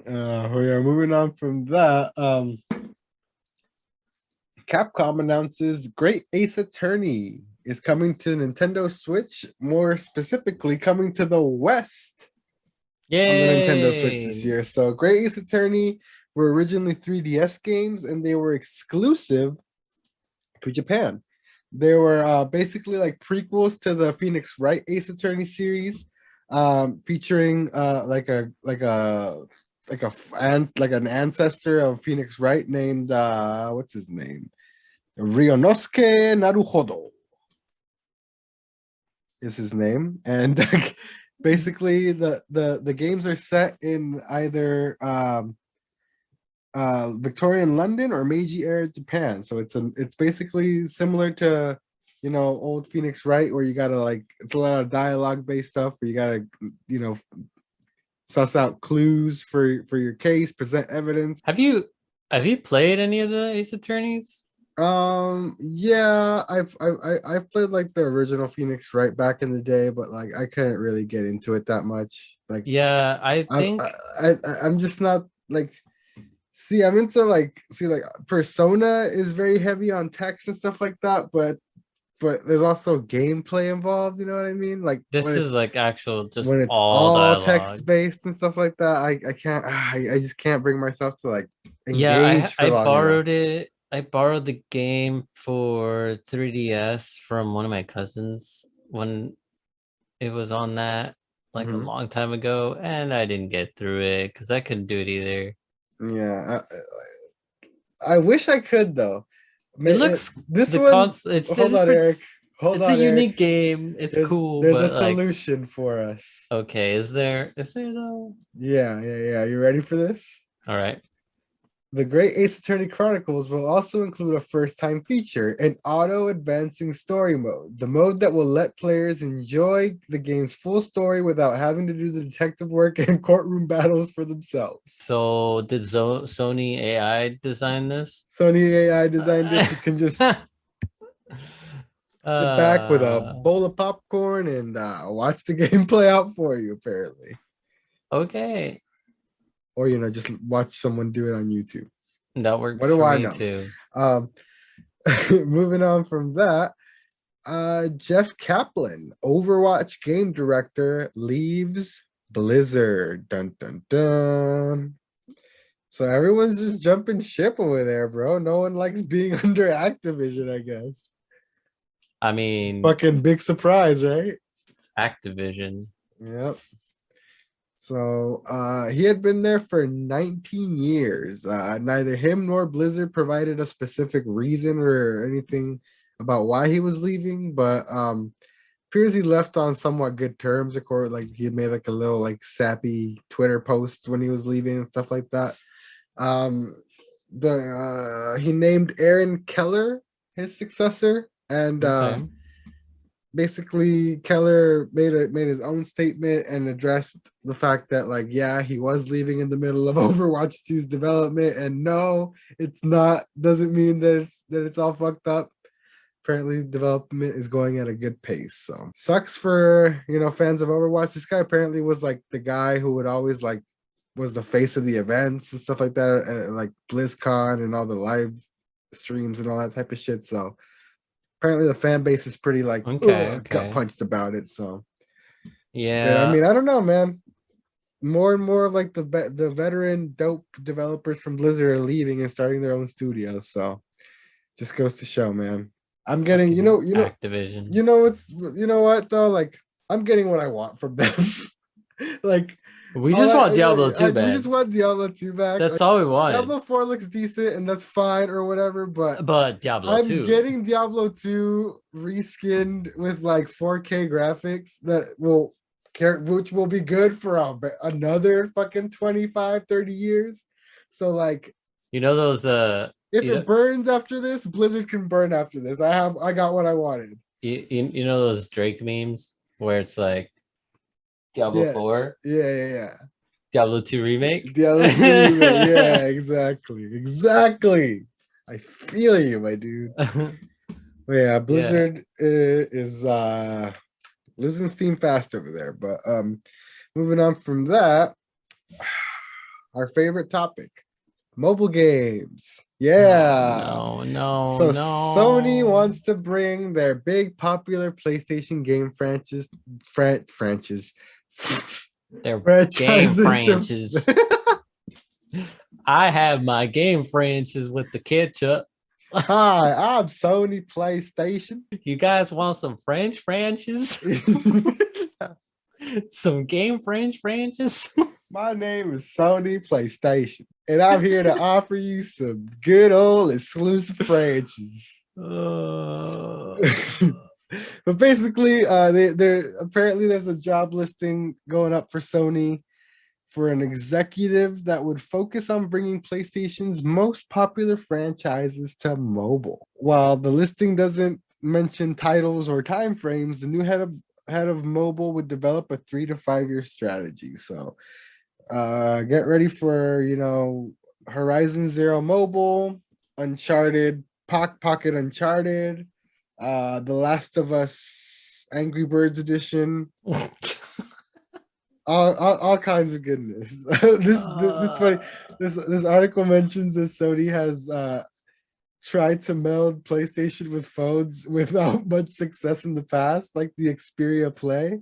B: We are moving on from that. Capcom announces Great Ace Attorney is coming to Nintendo Switch, more specifically coming to the West on the Nintendo Switch this
A: Yay.
B: year. So Great Ace Attorney were originally 3DS games and they were exclusive to Japan. They were basically like prequels to the Phoenix Wright Ace Attorney series, featuring like an ancestor of Phoenix Wright named what's his name? Ryonosuke Naruhodo is his name, and basically the games are set in either Victorian London or Meiji era Japan. So it's basically similar to old Phoenix Wright, where you gotta like it's a lot of dialogue based stuff where you gotta you know suss out clues for your case, present evidence.
A: Have you played any of the Ace Attorneys?
B: Yeah, I've played like the original Phoenix Wright back in the day, but like I couldn't really get into it that much. Like
A: Yeah, I
B: I,
A: think
B: I'm just not like I'm into like Persona is very heavy on text and stuff like that, but there's also gameplay involved, you know what I mean? Like
A: this is like actual just
B: when it's
A: all
B: all
A: dialogue.
B: text based and stuff like that, I can't I just can't bring myself to like
A: Yeah,
B: engage for
A: I
B: long enough.
A: borrowed it. I borrowed the game for 3DS from one of my cousins when it was on that like a
B: Mhm.
A: long time ago, and I didn't get through it because I couldn't do it either.
B: Yeah, I wish I could though.
A: It looks
B: This
A: the
B: one,
A: cons.
B: hold on, Eric. Hold
A: It's a
B: on, Eric.
A: unique game. It's cool,
B: There's a
A: but like,
B: solution for us.
A: okay, is there though?
B: Yeah. You ready for this?
A: All right.
B: The Great Ace Attorney Chronicles will also include a first-time feature, an auto-advancing story mode, the mode that will let players enjoy the game's full story without having to do the detective work and courtroom battles for themselves.
A: So did Sony AI design this?
B: Sony AI designed this. You can just sit back with a bowl of popcorn and watch the game play out for you, apparently.
A: Okay.
B: Or, just watch someone do it on YouTube.
A: That works
B: What do
A: for
B: I
A: me
B: know?
A: too.
B: Moving on from that, Jeff Kaplan, Overwatch game director, leaves Blizzard. Dun dun dun. So everyone's just jumping ship over there, bro. No one likes being under Activision, I guess.
A: I mean,
B: Fucking big surprise, right?
A: it's Activision.
B: Yep. So he had been there for 19 years. Neither him nor Blizzard provided a specific reason or anything about why he was leaving, but appears he left on somewhat good terms. Of course, like he had made like a little like sappy Twitter post when he was leaving and stuff like that. He named Aaron Keller his successor, and
A: Okay.
B: basically Keller made his own statement and addressed the fact that like, yeah, he was leaving in the middle of Overwatch 2's development, and no, it's not, doesn't mean that it's all fucked up. Apparently development is going at a good pace. So sucks for fans of Overwatch. This guy apparently was like the guy who would always like was the face of the events and stuff like that, and like BlizzCon and all the live streams and all that type of shit. So apparently the fan base is pretty like gut punched about it. So
A: yeah,
B: but, I mean, I don't know, man. More and more of like the veteran dope developers from Blizzard are leaving and starting their own studios. So just goes to show, man. I'm getting
A: Activision.
B: you know what though, like I'm getting what I want from them. Like
A: we just want Diablo 2 back.
B: We just want Diablo 2 back.
A: That's all we wanted.
B: Diablo 4 looks decent and that's fine or whatever, but
A: Diablo 2.
B: I'm getting Diablo 2 reskinned with like 4K graphics which will be good for another fucking 25-30 years. So like
A: those
B: if it burns after this, Blizzard can burn after this. I got what I wanted.
A: You know those Drake memes where it's like Diablo 4?
B: Yeah.
A: Diablo 2 remake?
B: Diablo 2 remake. Yeah, exactly. I feel you, my dude. Yeah, Blizzard is losing steam fast over there. But moving on from that, our favorite topic, mobile games. Yeah.
A: No.
B: So Sony wants to bring their big popular PlayStation game franchises.
A: Their game franchises. I have my game franchises with the ketchup.
B: Hi, I'm Sony PlayStation.
A: You guys want some French franchises? Some game French franchises?
B: My name is Sony PlayStation, and I'm here to offer you some good old exclusive franchises. But basically, they're apparently there's a job listing going up for Sony for an executive that would focus on bringing PlayStation's most popular franchises to mobile. While the listing doesn't mention titles or timeframes, the new head of mobile would develop a 3 to 5 year strategy. So get ready for Horizon Zero Mobile, Uncharted, Pocket Uncharted, The Last of Us Angry Birds edition. all kinds of goodness. This funny. This article mentions that Sony has tried to meld PlayStation with phones without much success in the past, like the Xperia Play.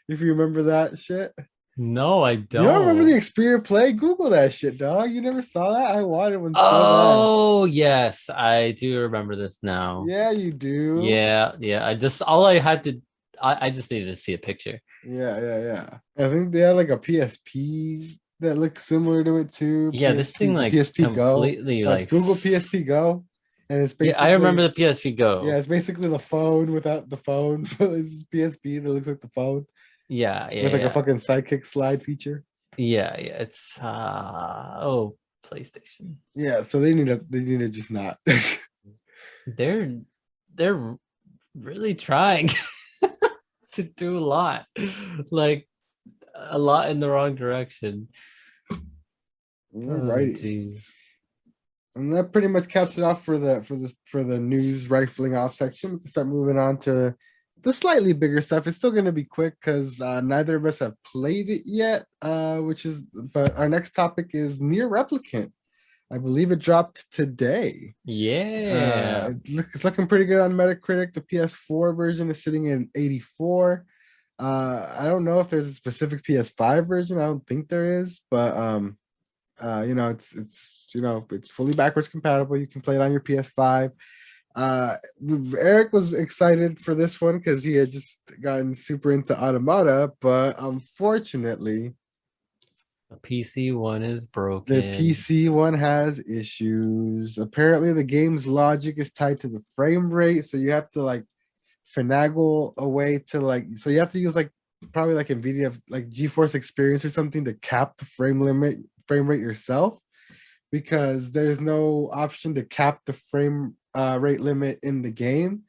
B: If you remember that shit.
A: No, I don't.
B: You don't remember the Xperia Play? Google that shit, dog. You never saw that? I wanted one so bad.
A: Oh, yes, I do remember this now.
B: Yeah, you do.
A: Yeah. I just needed to see a picture.
B: Yeah. I think they had like a PSP that looks similar to it too.
A: Yeah,
B: PSP,
A: this thing like
B: PSP
A: completely
B: Go.
A: like
B: Google PSP Go, and it's basically.
A: Yeah, I remember the PSP Go.
B: Yeah, it's basically the phone without the phone. It's PSP that looks like the phone.
A: Yeah.
B: With like a fucking sidekick slide feature.
A: Yeah. It's PlayStation.
B: Yeah, so they need to just not.
A: They're really trying to do a lot, like a lot in the wrong direction. Oh,
B: Alrighty.
A: jeez.
B: And that pretty much caps it off for the news rifling off section. We can start moving on to the slightly bigger stuff. It's still going to be quick because neither of us have played it yet. But our next topic is Near Replicant. I believe it dropped today.
A: Yeah.
B: It's looking pretty good on Metacritic. The PS4 version is sitting in 84. I don't know if there's a specific PS5 version. I don't think there is, but it's fully backwards compatible. You can play it on your PS5. Eric was excited for this one because he had just gotten super into Automata, but unfortunately,
A: the PC one is broken.
B: the PC one has issues. Apparently, the game's logic is tied to the frame rate, so you have to like finagle a way to so you have to use probably NVIDIA GeForce Experience or something to cap the frame rate yourself, because there's no option to cap the frame rate limit in the game.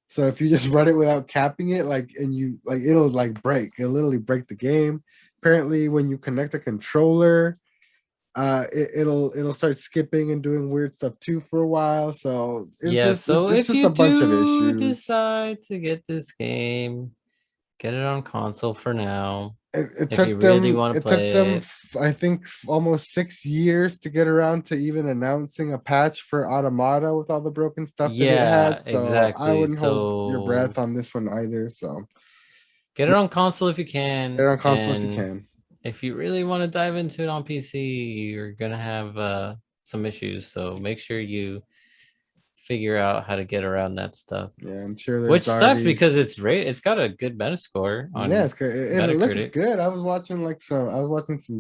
B: So if you just run it without capping it, it'll break. It'll literally break the game. Apparently, when you connect a controller, it'll start skipping and doing weird stuff too for a while. So it's just a bunch of issues.
A: Decide to get this game, get it on console for now.
B: It took them, I think, almost 6 years to get around to even announcing a patch for Automata with all the broken stuff that it had. So
A: exactly.
B: I wouldn't hold your breath on this one either. So
A: get it on console if you can.
B: Get it on console if you can.
A: If you really want to dive into it on PC, you're gonna have some issues. So make sure you figure out how to get around that stuff.
B: Yeah, I'm sure there's
A: which sucks because it's got a good Metascore on
B: it looks good. I was watching some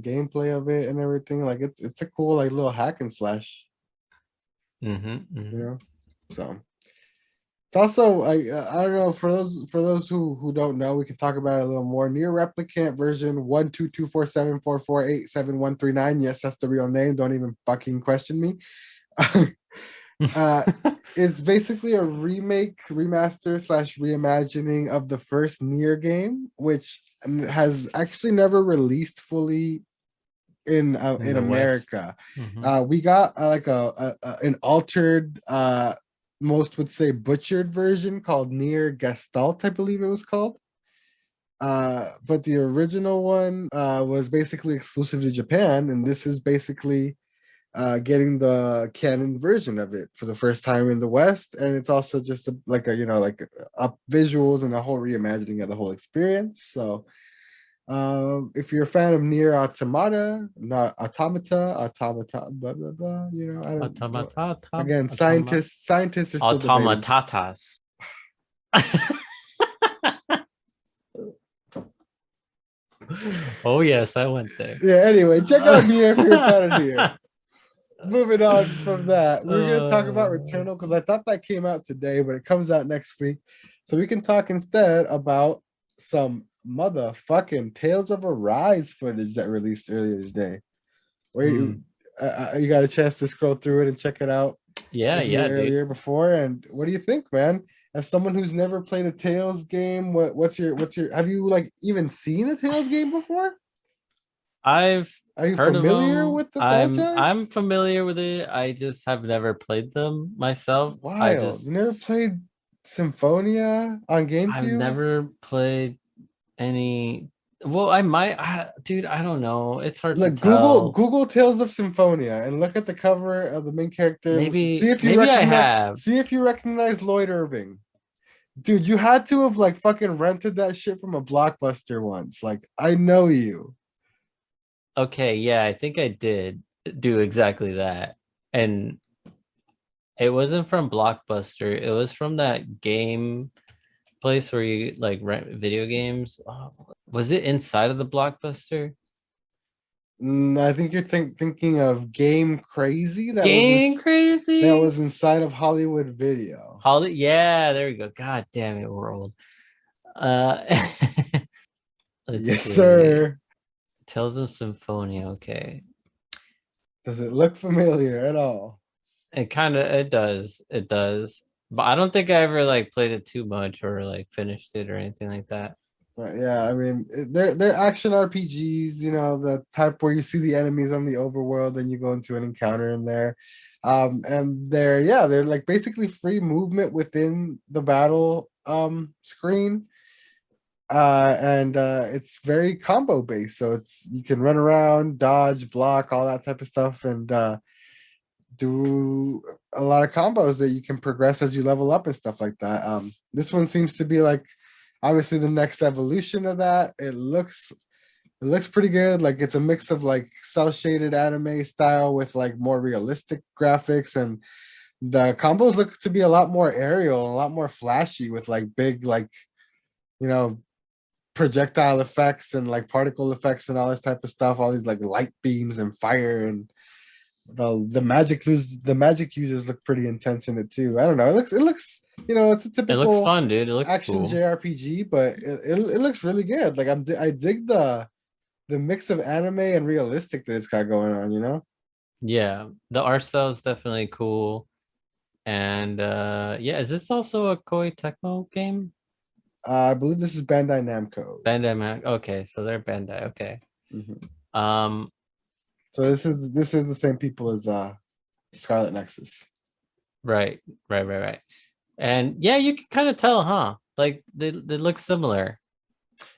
B: gameplay of it and everything. It's a cool little hack and slash. So it's also I don't know, for those who don't know, we can talk about it a little more. Near Replicant version 1224744877139. Yes, that's the real name. Don't even fucking question me. It's basically a remaster / reimagining of the first Nier game, which has actually never released fully in America. We got an altered, most would say butchered version called Nier Gestalt, I believe it was called. But the original one was basically exclusive to Japan, and this is basically getting the canon version of it for the first time in the West, and it's also just up visuals and a whole reimagining of the whole experience. So if you're a fan of Nier Automata, not Automata, blah blah blah, I don't again, scientists are still
A: automatatas. Oh yes, I went there.
B: Yeah, anyway, check out Nier if you're a fan of Nier. Moving on from that, we're going to talk about Returnal because I thought that came out today, but it comes out next week. So we can talk instead about some motherfucking Tales of Arise footage that released earlier today. Where you got a chance to scroll through it and check it out? Earlier before. And what do you think, man? As someone who's never played a Tales game, what's your have you even seen a Tales game before? Are you familiar with the franchise?
A: I'm familiar with it. I just have never played them myself.
B: Wild. You never played Symphonia on GameCube?
A: I've never played any. Well, I might, dude. I don't know. It's hard to tell.
B: Google Tales of Symphonia and look at the cover of the main character.
A: Maybe
B: I
A: have.
B: See if you recognize Lloyd Irving. Dude, you had to have fucking rented that shit from a Blockbuster once. I know you.
A: Okay, yeah, I think I did do exactly that. And it wasn't from Blockbuster. It was from that game place where you rent video games. Was it inside of the Blockbuster?
B: I think you're thinking of Game Crazy. That was inside of Hollywood Video.
A: Yeah, there we go. God damn it, we're old.
B: Yes, sir.
A: Tales of Symphonia. Okay.
B: Does it look familiar at all?
A: It does. It does. But I don't think I ever like played it too much or like finished it or anything like that.
B: But yeah, I mean, they're action RPGs, you know, the type where you see the enemies on the overworld and you go into an encounter in there. And they're like basically free movement within the battle screen. And it's very combo based. So it's you can run around, dodge, block, all that type of stuff, and do a lot of combos that you can progress as you level up and stuff like that. This one seems to be like obviously the next evolution of that. It looks pretty good. Like it's a mix of like cell shaded anime style with like more realistic graphics, and the combos look to be a lot more aerial, a lot more flashy with like big like you know projectile effects and like particle effects and all this type of stuff. All these like light beams and fire and the magic users look pretty intense in it too. I don't know. It looks it's a
A: It looks
B: typical
A: fun, dude. It looks
B: action
A: cool.
B: JRPG, but it looks really good. Like I dig the mix of anime and realistic that it's got going on.
A: Yeah, the art style is definitely cool. And yeah, is this also a Koei Tecmo game?
B: I believe this is Bandai Namco.
A: Bandai Okay, so they're Bandai. Okay.
B: Mhm.
A: Um,
B: So this is the same people as Scarlet Nexus.
A: right, right. And yeah, you can kind of tell, huh? Like they look similar.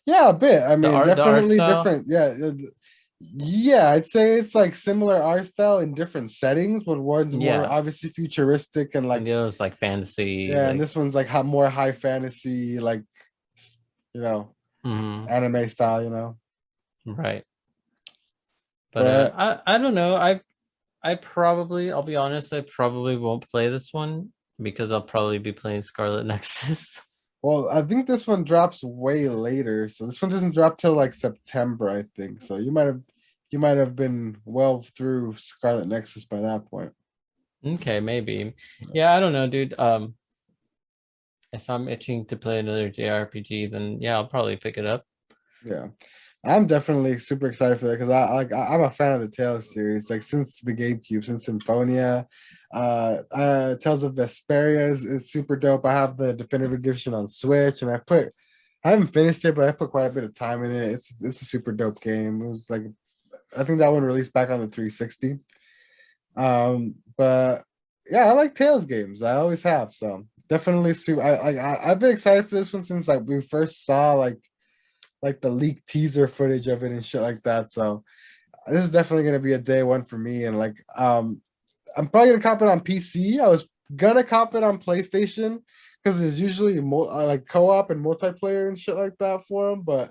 B: Yeah, a bit. I mean,
A: The art
B: definitely
A: style.
B: different. Yeah, I'd say it's like similar art style in different settings, but one's more
A: Yeah.
B: obviously futuristic and
A: And
B: like
A: the other's like fantasy,
B: yeah, and
A: like
B: this one's like more high fantasy, like you know,
A: mhm,
B: anime style.
A: right. But
B: But
A: I don't know. I probably, I'll be honest, I probably won't play this one because I'll probably be playing Scarlet Nexus.
B: well, I think this one drops way later, so this one doesn't drop till like September, I think. So you might have been well through Scarlet Nexus by that point.
A: Okay, maybe. Yeah, I don't know, dude. If I'm itching to play another JRPG, then yeah, I'll probably pick it up.
B: Yeah. I'm definitely super excited for that because I'm a fan of the Tales series. Like since the GameCube, since Symphonia, Tales of Vesperia is super dope. I have the definitive edition on Switch, and I haven't finished it, but I put quite a bit of time in it. It's a super dope game. It was like I think that one released back on the 360. But yeah, I like Tales games. I always have. So definitely super. I've been excited for this one since like we first saw like the leaked teaser footage of it and shit like that. So this is definitely gonna be a day one for me. And like I'm probably gonna cop it on PC. I was gonna cop it on PlayStation because there's usually like co-op and multiplayer and shit like that for them, but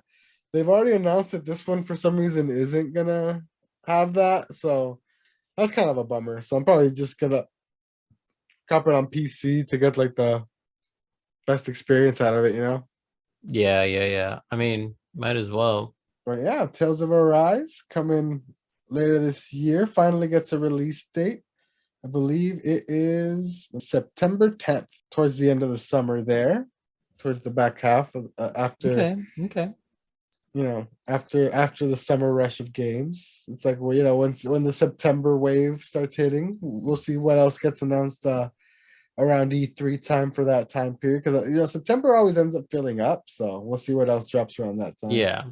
B: they've already announced that this one for some reason isn't gonna have that. So that's kind of a bummer. So I'm probably just gonna cop it on PC to get like the best experience out of it.
A: Yeah. I mean, might as well.
B: But yeah, Tales of Arise coming later this year. Finally gets a release date. I believe it is September 10th, towards the end of the summer there, towards the back half of after
A: Okay.
B: after the summer rush of games. It's like well, when the September wave starts hitting, we'll see what else gets announced around E3 time for that time period because September always ends up filling up, so we'll see what else drops around that time.
A: Yeah.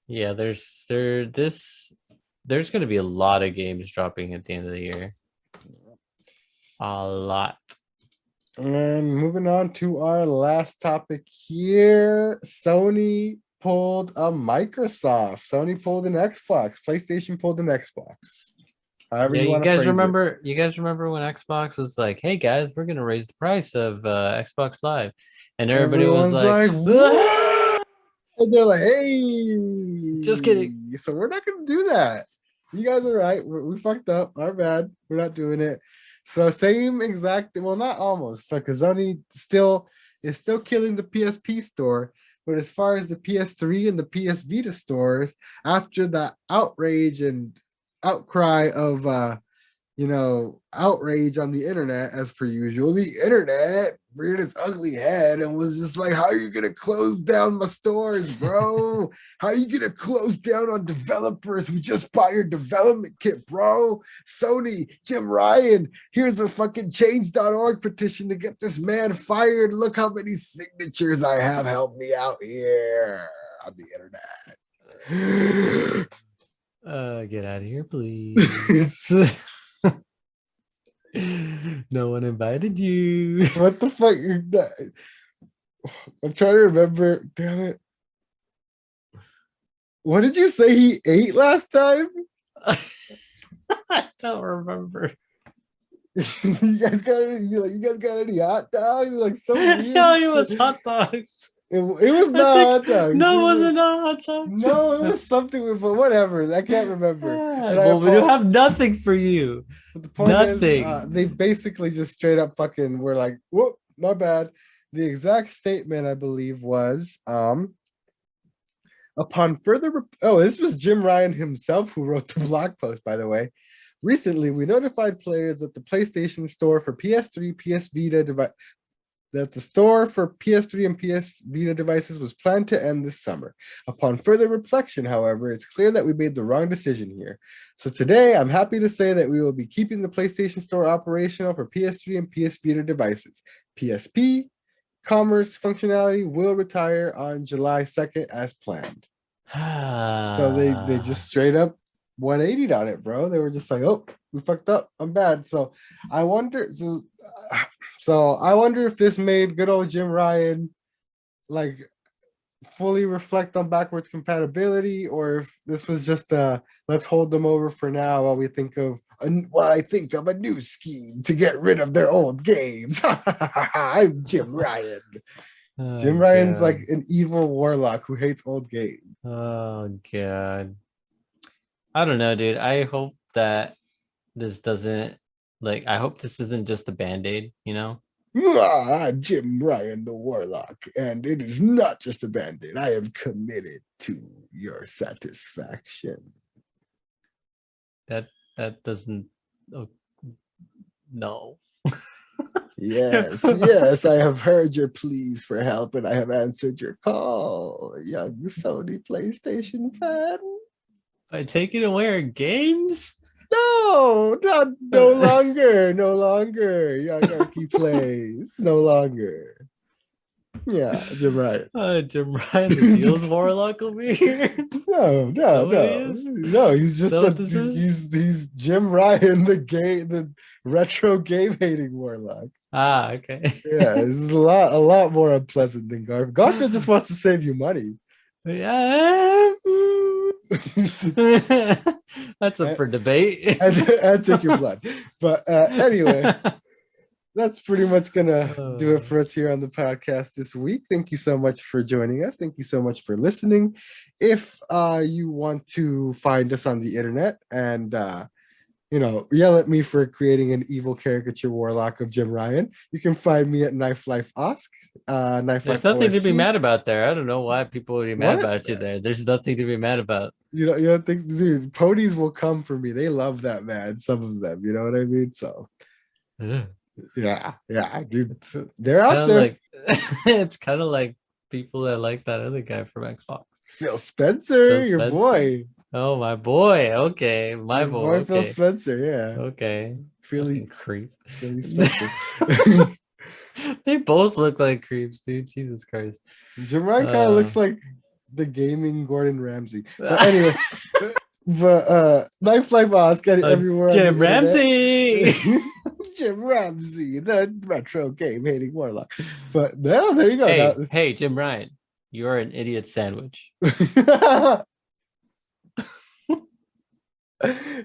A: Yeah, there's gonna be a lot of games dropping at the end of the year. A lot.
B: And moving on to our last topic here, Sony pulled a Microsoft. Sony pulled an Xbox. PlayStation pulled an Xbox. However
A: Yeah,
B: you
A: you
B: want to
A: guys
B: phrase it.
A: remember when Xbox was like, hey guys, we're gonna raise the price of Xbox Live. And everybody was
B: Everyone's
A: like,
B: like,
A: "Ah!"
B: what? And they're like, hey,
A: Just kidding.
B: so we're not going to do that. You guys are right. We fucked up. Our bad. We're not doing it. So same exact, well, not almost. So Sony is still killing the PSP store. But as far as the PS3 and the PS Vita stores, after the outrage and outcry of outrage on the internet as per usual. The internet reared its ugly head and was just like, how are you gonna close down my stores, bro? How are you gonna close down on developers who just buy your development kit, bro? Sony, Jim Ryan, here's a fucking change.org petition to get this man fired. Look how many signatures I have. Help me out here on the internet.
A: Get out of here, please. No one invited you.
B: What the fuck? I'm trying to remember. Damn it. What did you say he ate last time?
A: I don't remember.
B: You guys got any hot dogs? Like some weird
A: No, it was
B: shit.
A: hot dogs.
B: It was not hot dogs.
A: No, it wasn't hot dogs.
B: No, it was something with whatever. I can't remember.
A: Well, we don't have nothing for you.
B: But the point
A: Nothing.
B: is, they basically just straight up fucking were like, whoop, my bad. The exact statement, I believe, was upon further this was Jim Ryan himself who wrote the blog post, by the way. Recently, we notified players that the PlayStation Store for PS3, PS Vita that the store for PS3 and PS Vita devices was planned to end this summer. Upon further reflection, however, it's clear that we made the wrong decision here. So today, I'm happy to say that we will be keeping the PlayStation Store operational for PS3 and PS Vita devices. PSP commerce functionality will retire on July 2nd as planned. So they just straight up 180'd on it, bro. They were just like, oh, we fucked up. I'm bad. So I wonder if this made good old Jim Ryan like fully reflect on backwards compatibility, or if this was just let's hold them over for now while we think of a new scheme to get rid of their old games. I'm Jim Ryan. Oh, Jim Ryan's like an evil warlock who hates old games.
A: Oh god. I don't know, dude. I hope that this doesn't I hope this isn't just a band-aid, you know?
B: I'm Jim Ryan, the Warlock, and it is not just a band-aid. I am committed to your satisfaction.
A: That doesn't. Oh, no.
B: Yes, I have heard your pleas for help, and I have answered your call, young Sony PlayStation fan.
A: By taking away our games?
B: No longer. Young Arky plays. No longer. Yeah, Jim Ryan.
A: Jim Ryan, the Deals Warlock over here.
B: No. He's just he's Jim Ryan, the retro game hating warlock.
A: Ah, okay.
B: Yeah, this is a lot more unpleasant than Garfield. Garfield just wants to save you money.
A: Yeah. That's up for debate.
B: and take your blood. But anyway. That's pretty much gonna do it for us here on the podcast this week. Thank you so much for joining us. Thank you so much for listening. If you want to find us on the internet and yell at me for creating an evil caricature warlock of Jim Ryan, you can find me at Knife Life Osk.
A: There's nothing to be mad about there. I don't know why people would be mad about you there. There's nothing to be mad about.
B: You don't think, dude, ponies will come for me. They love that man. Some of them, you know what I mean? So yeah, dude, they're out there.
A: It's kind of like people that like that other guy from Xbox,
B: Phil Spencer, your boy.
A: Oh, my boy. Okay, my boy.
B: Phil Spencer. Yeah.
A: Okay.
B: Philly
A: creep.
B: Philly Spencer.
A: They both look like creeps, dude. Jesus Christ.
B: Jim Ryan kind of looks like the gaming Gordon Ramsay. But anyway. But Knife Life Osk everywhere.
A: Jim Ramsey.
B: Jim Ramsey, the retro game hating warlock. But no, there you go.
A: Hey, Jim Ryan, you're an idiot sandwich.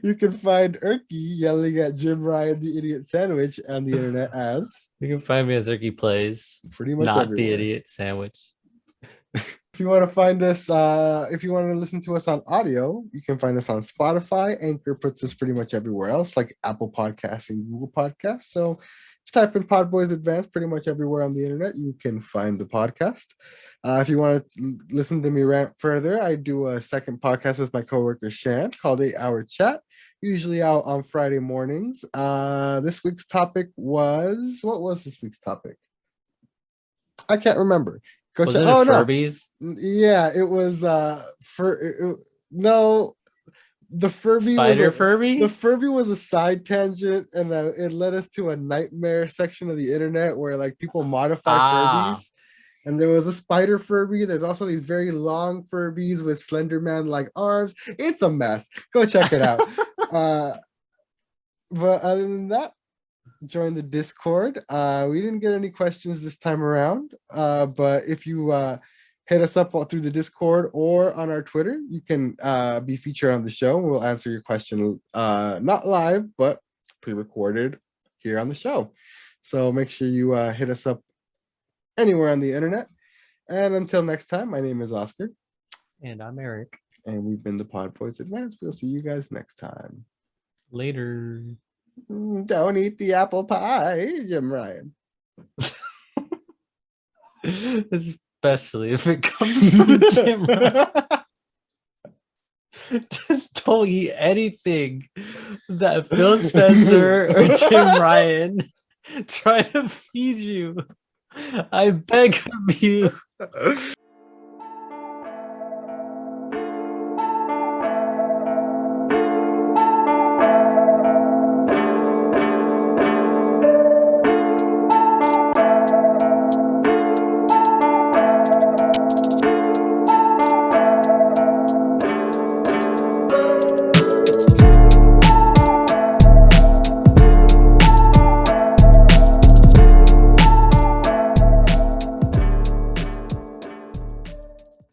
B: You can find Erky yelling at Jim Ryan, the idiot sandwich, on the internet as.
A: You can find me as Erky Plays.
B: Pretty much
A: not
B: everywhere.
A: The idiot sandwich.
B: If you want to find us, if you want to listen to us on audio, you can find us on Spotify. Anchor puts us pretty much everywhere else, like Apple Podcasts and Google Podcasts. So if you type in PodBoyz Advanced, pretty much everywhere on the internet, you can find the podcast. If you want to listen to me rant further, I do a second podcast with my coworker Shan called 8 Hour Chat, usually out on Friday mornings. This week's topic was, what was this week's topic? I can't remember. Go check.
A: Wasn't it
B: Oh no,
A: Furbies?
B: yeah, it was no, the Furby
A: Spider
B: the
A: Furby?
B: Furby was a side tangent, and it led us to a nightmare section of the internet where like people modify Furbies. And there was a spider Furby. There's also these very long Furbies with Slenderman like arms. It's a mess. Go check it out. But other than that, join the Discord. We didn't get any questions this time around. But if you hit us up through the Discord or on our Twitter, you can be featured on the show. We'll answer your question not live, but pre-recorded here on the show. So make sure you hit us up anywhere on the internet. And until next time, my name is Oscar.
A: And I'm Eric.
B: And we've been the PodBoyz Advance. We'll see you guys next time.
A: Later.
B: Don't eat the apple pie, Jim Ryan.
A: Especially if it comes from Jim Ryan. Just don't eat anything that Phil Spencer or Jim Ryan try to feed you. I beg of you.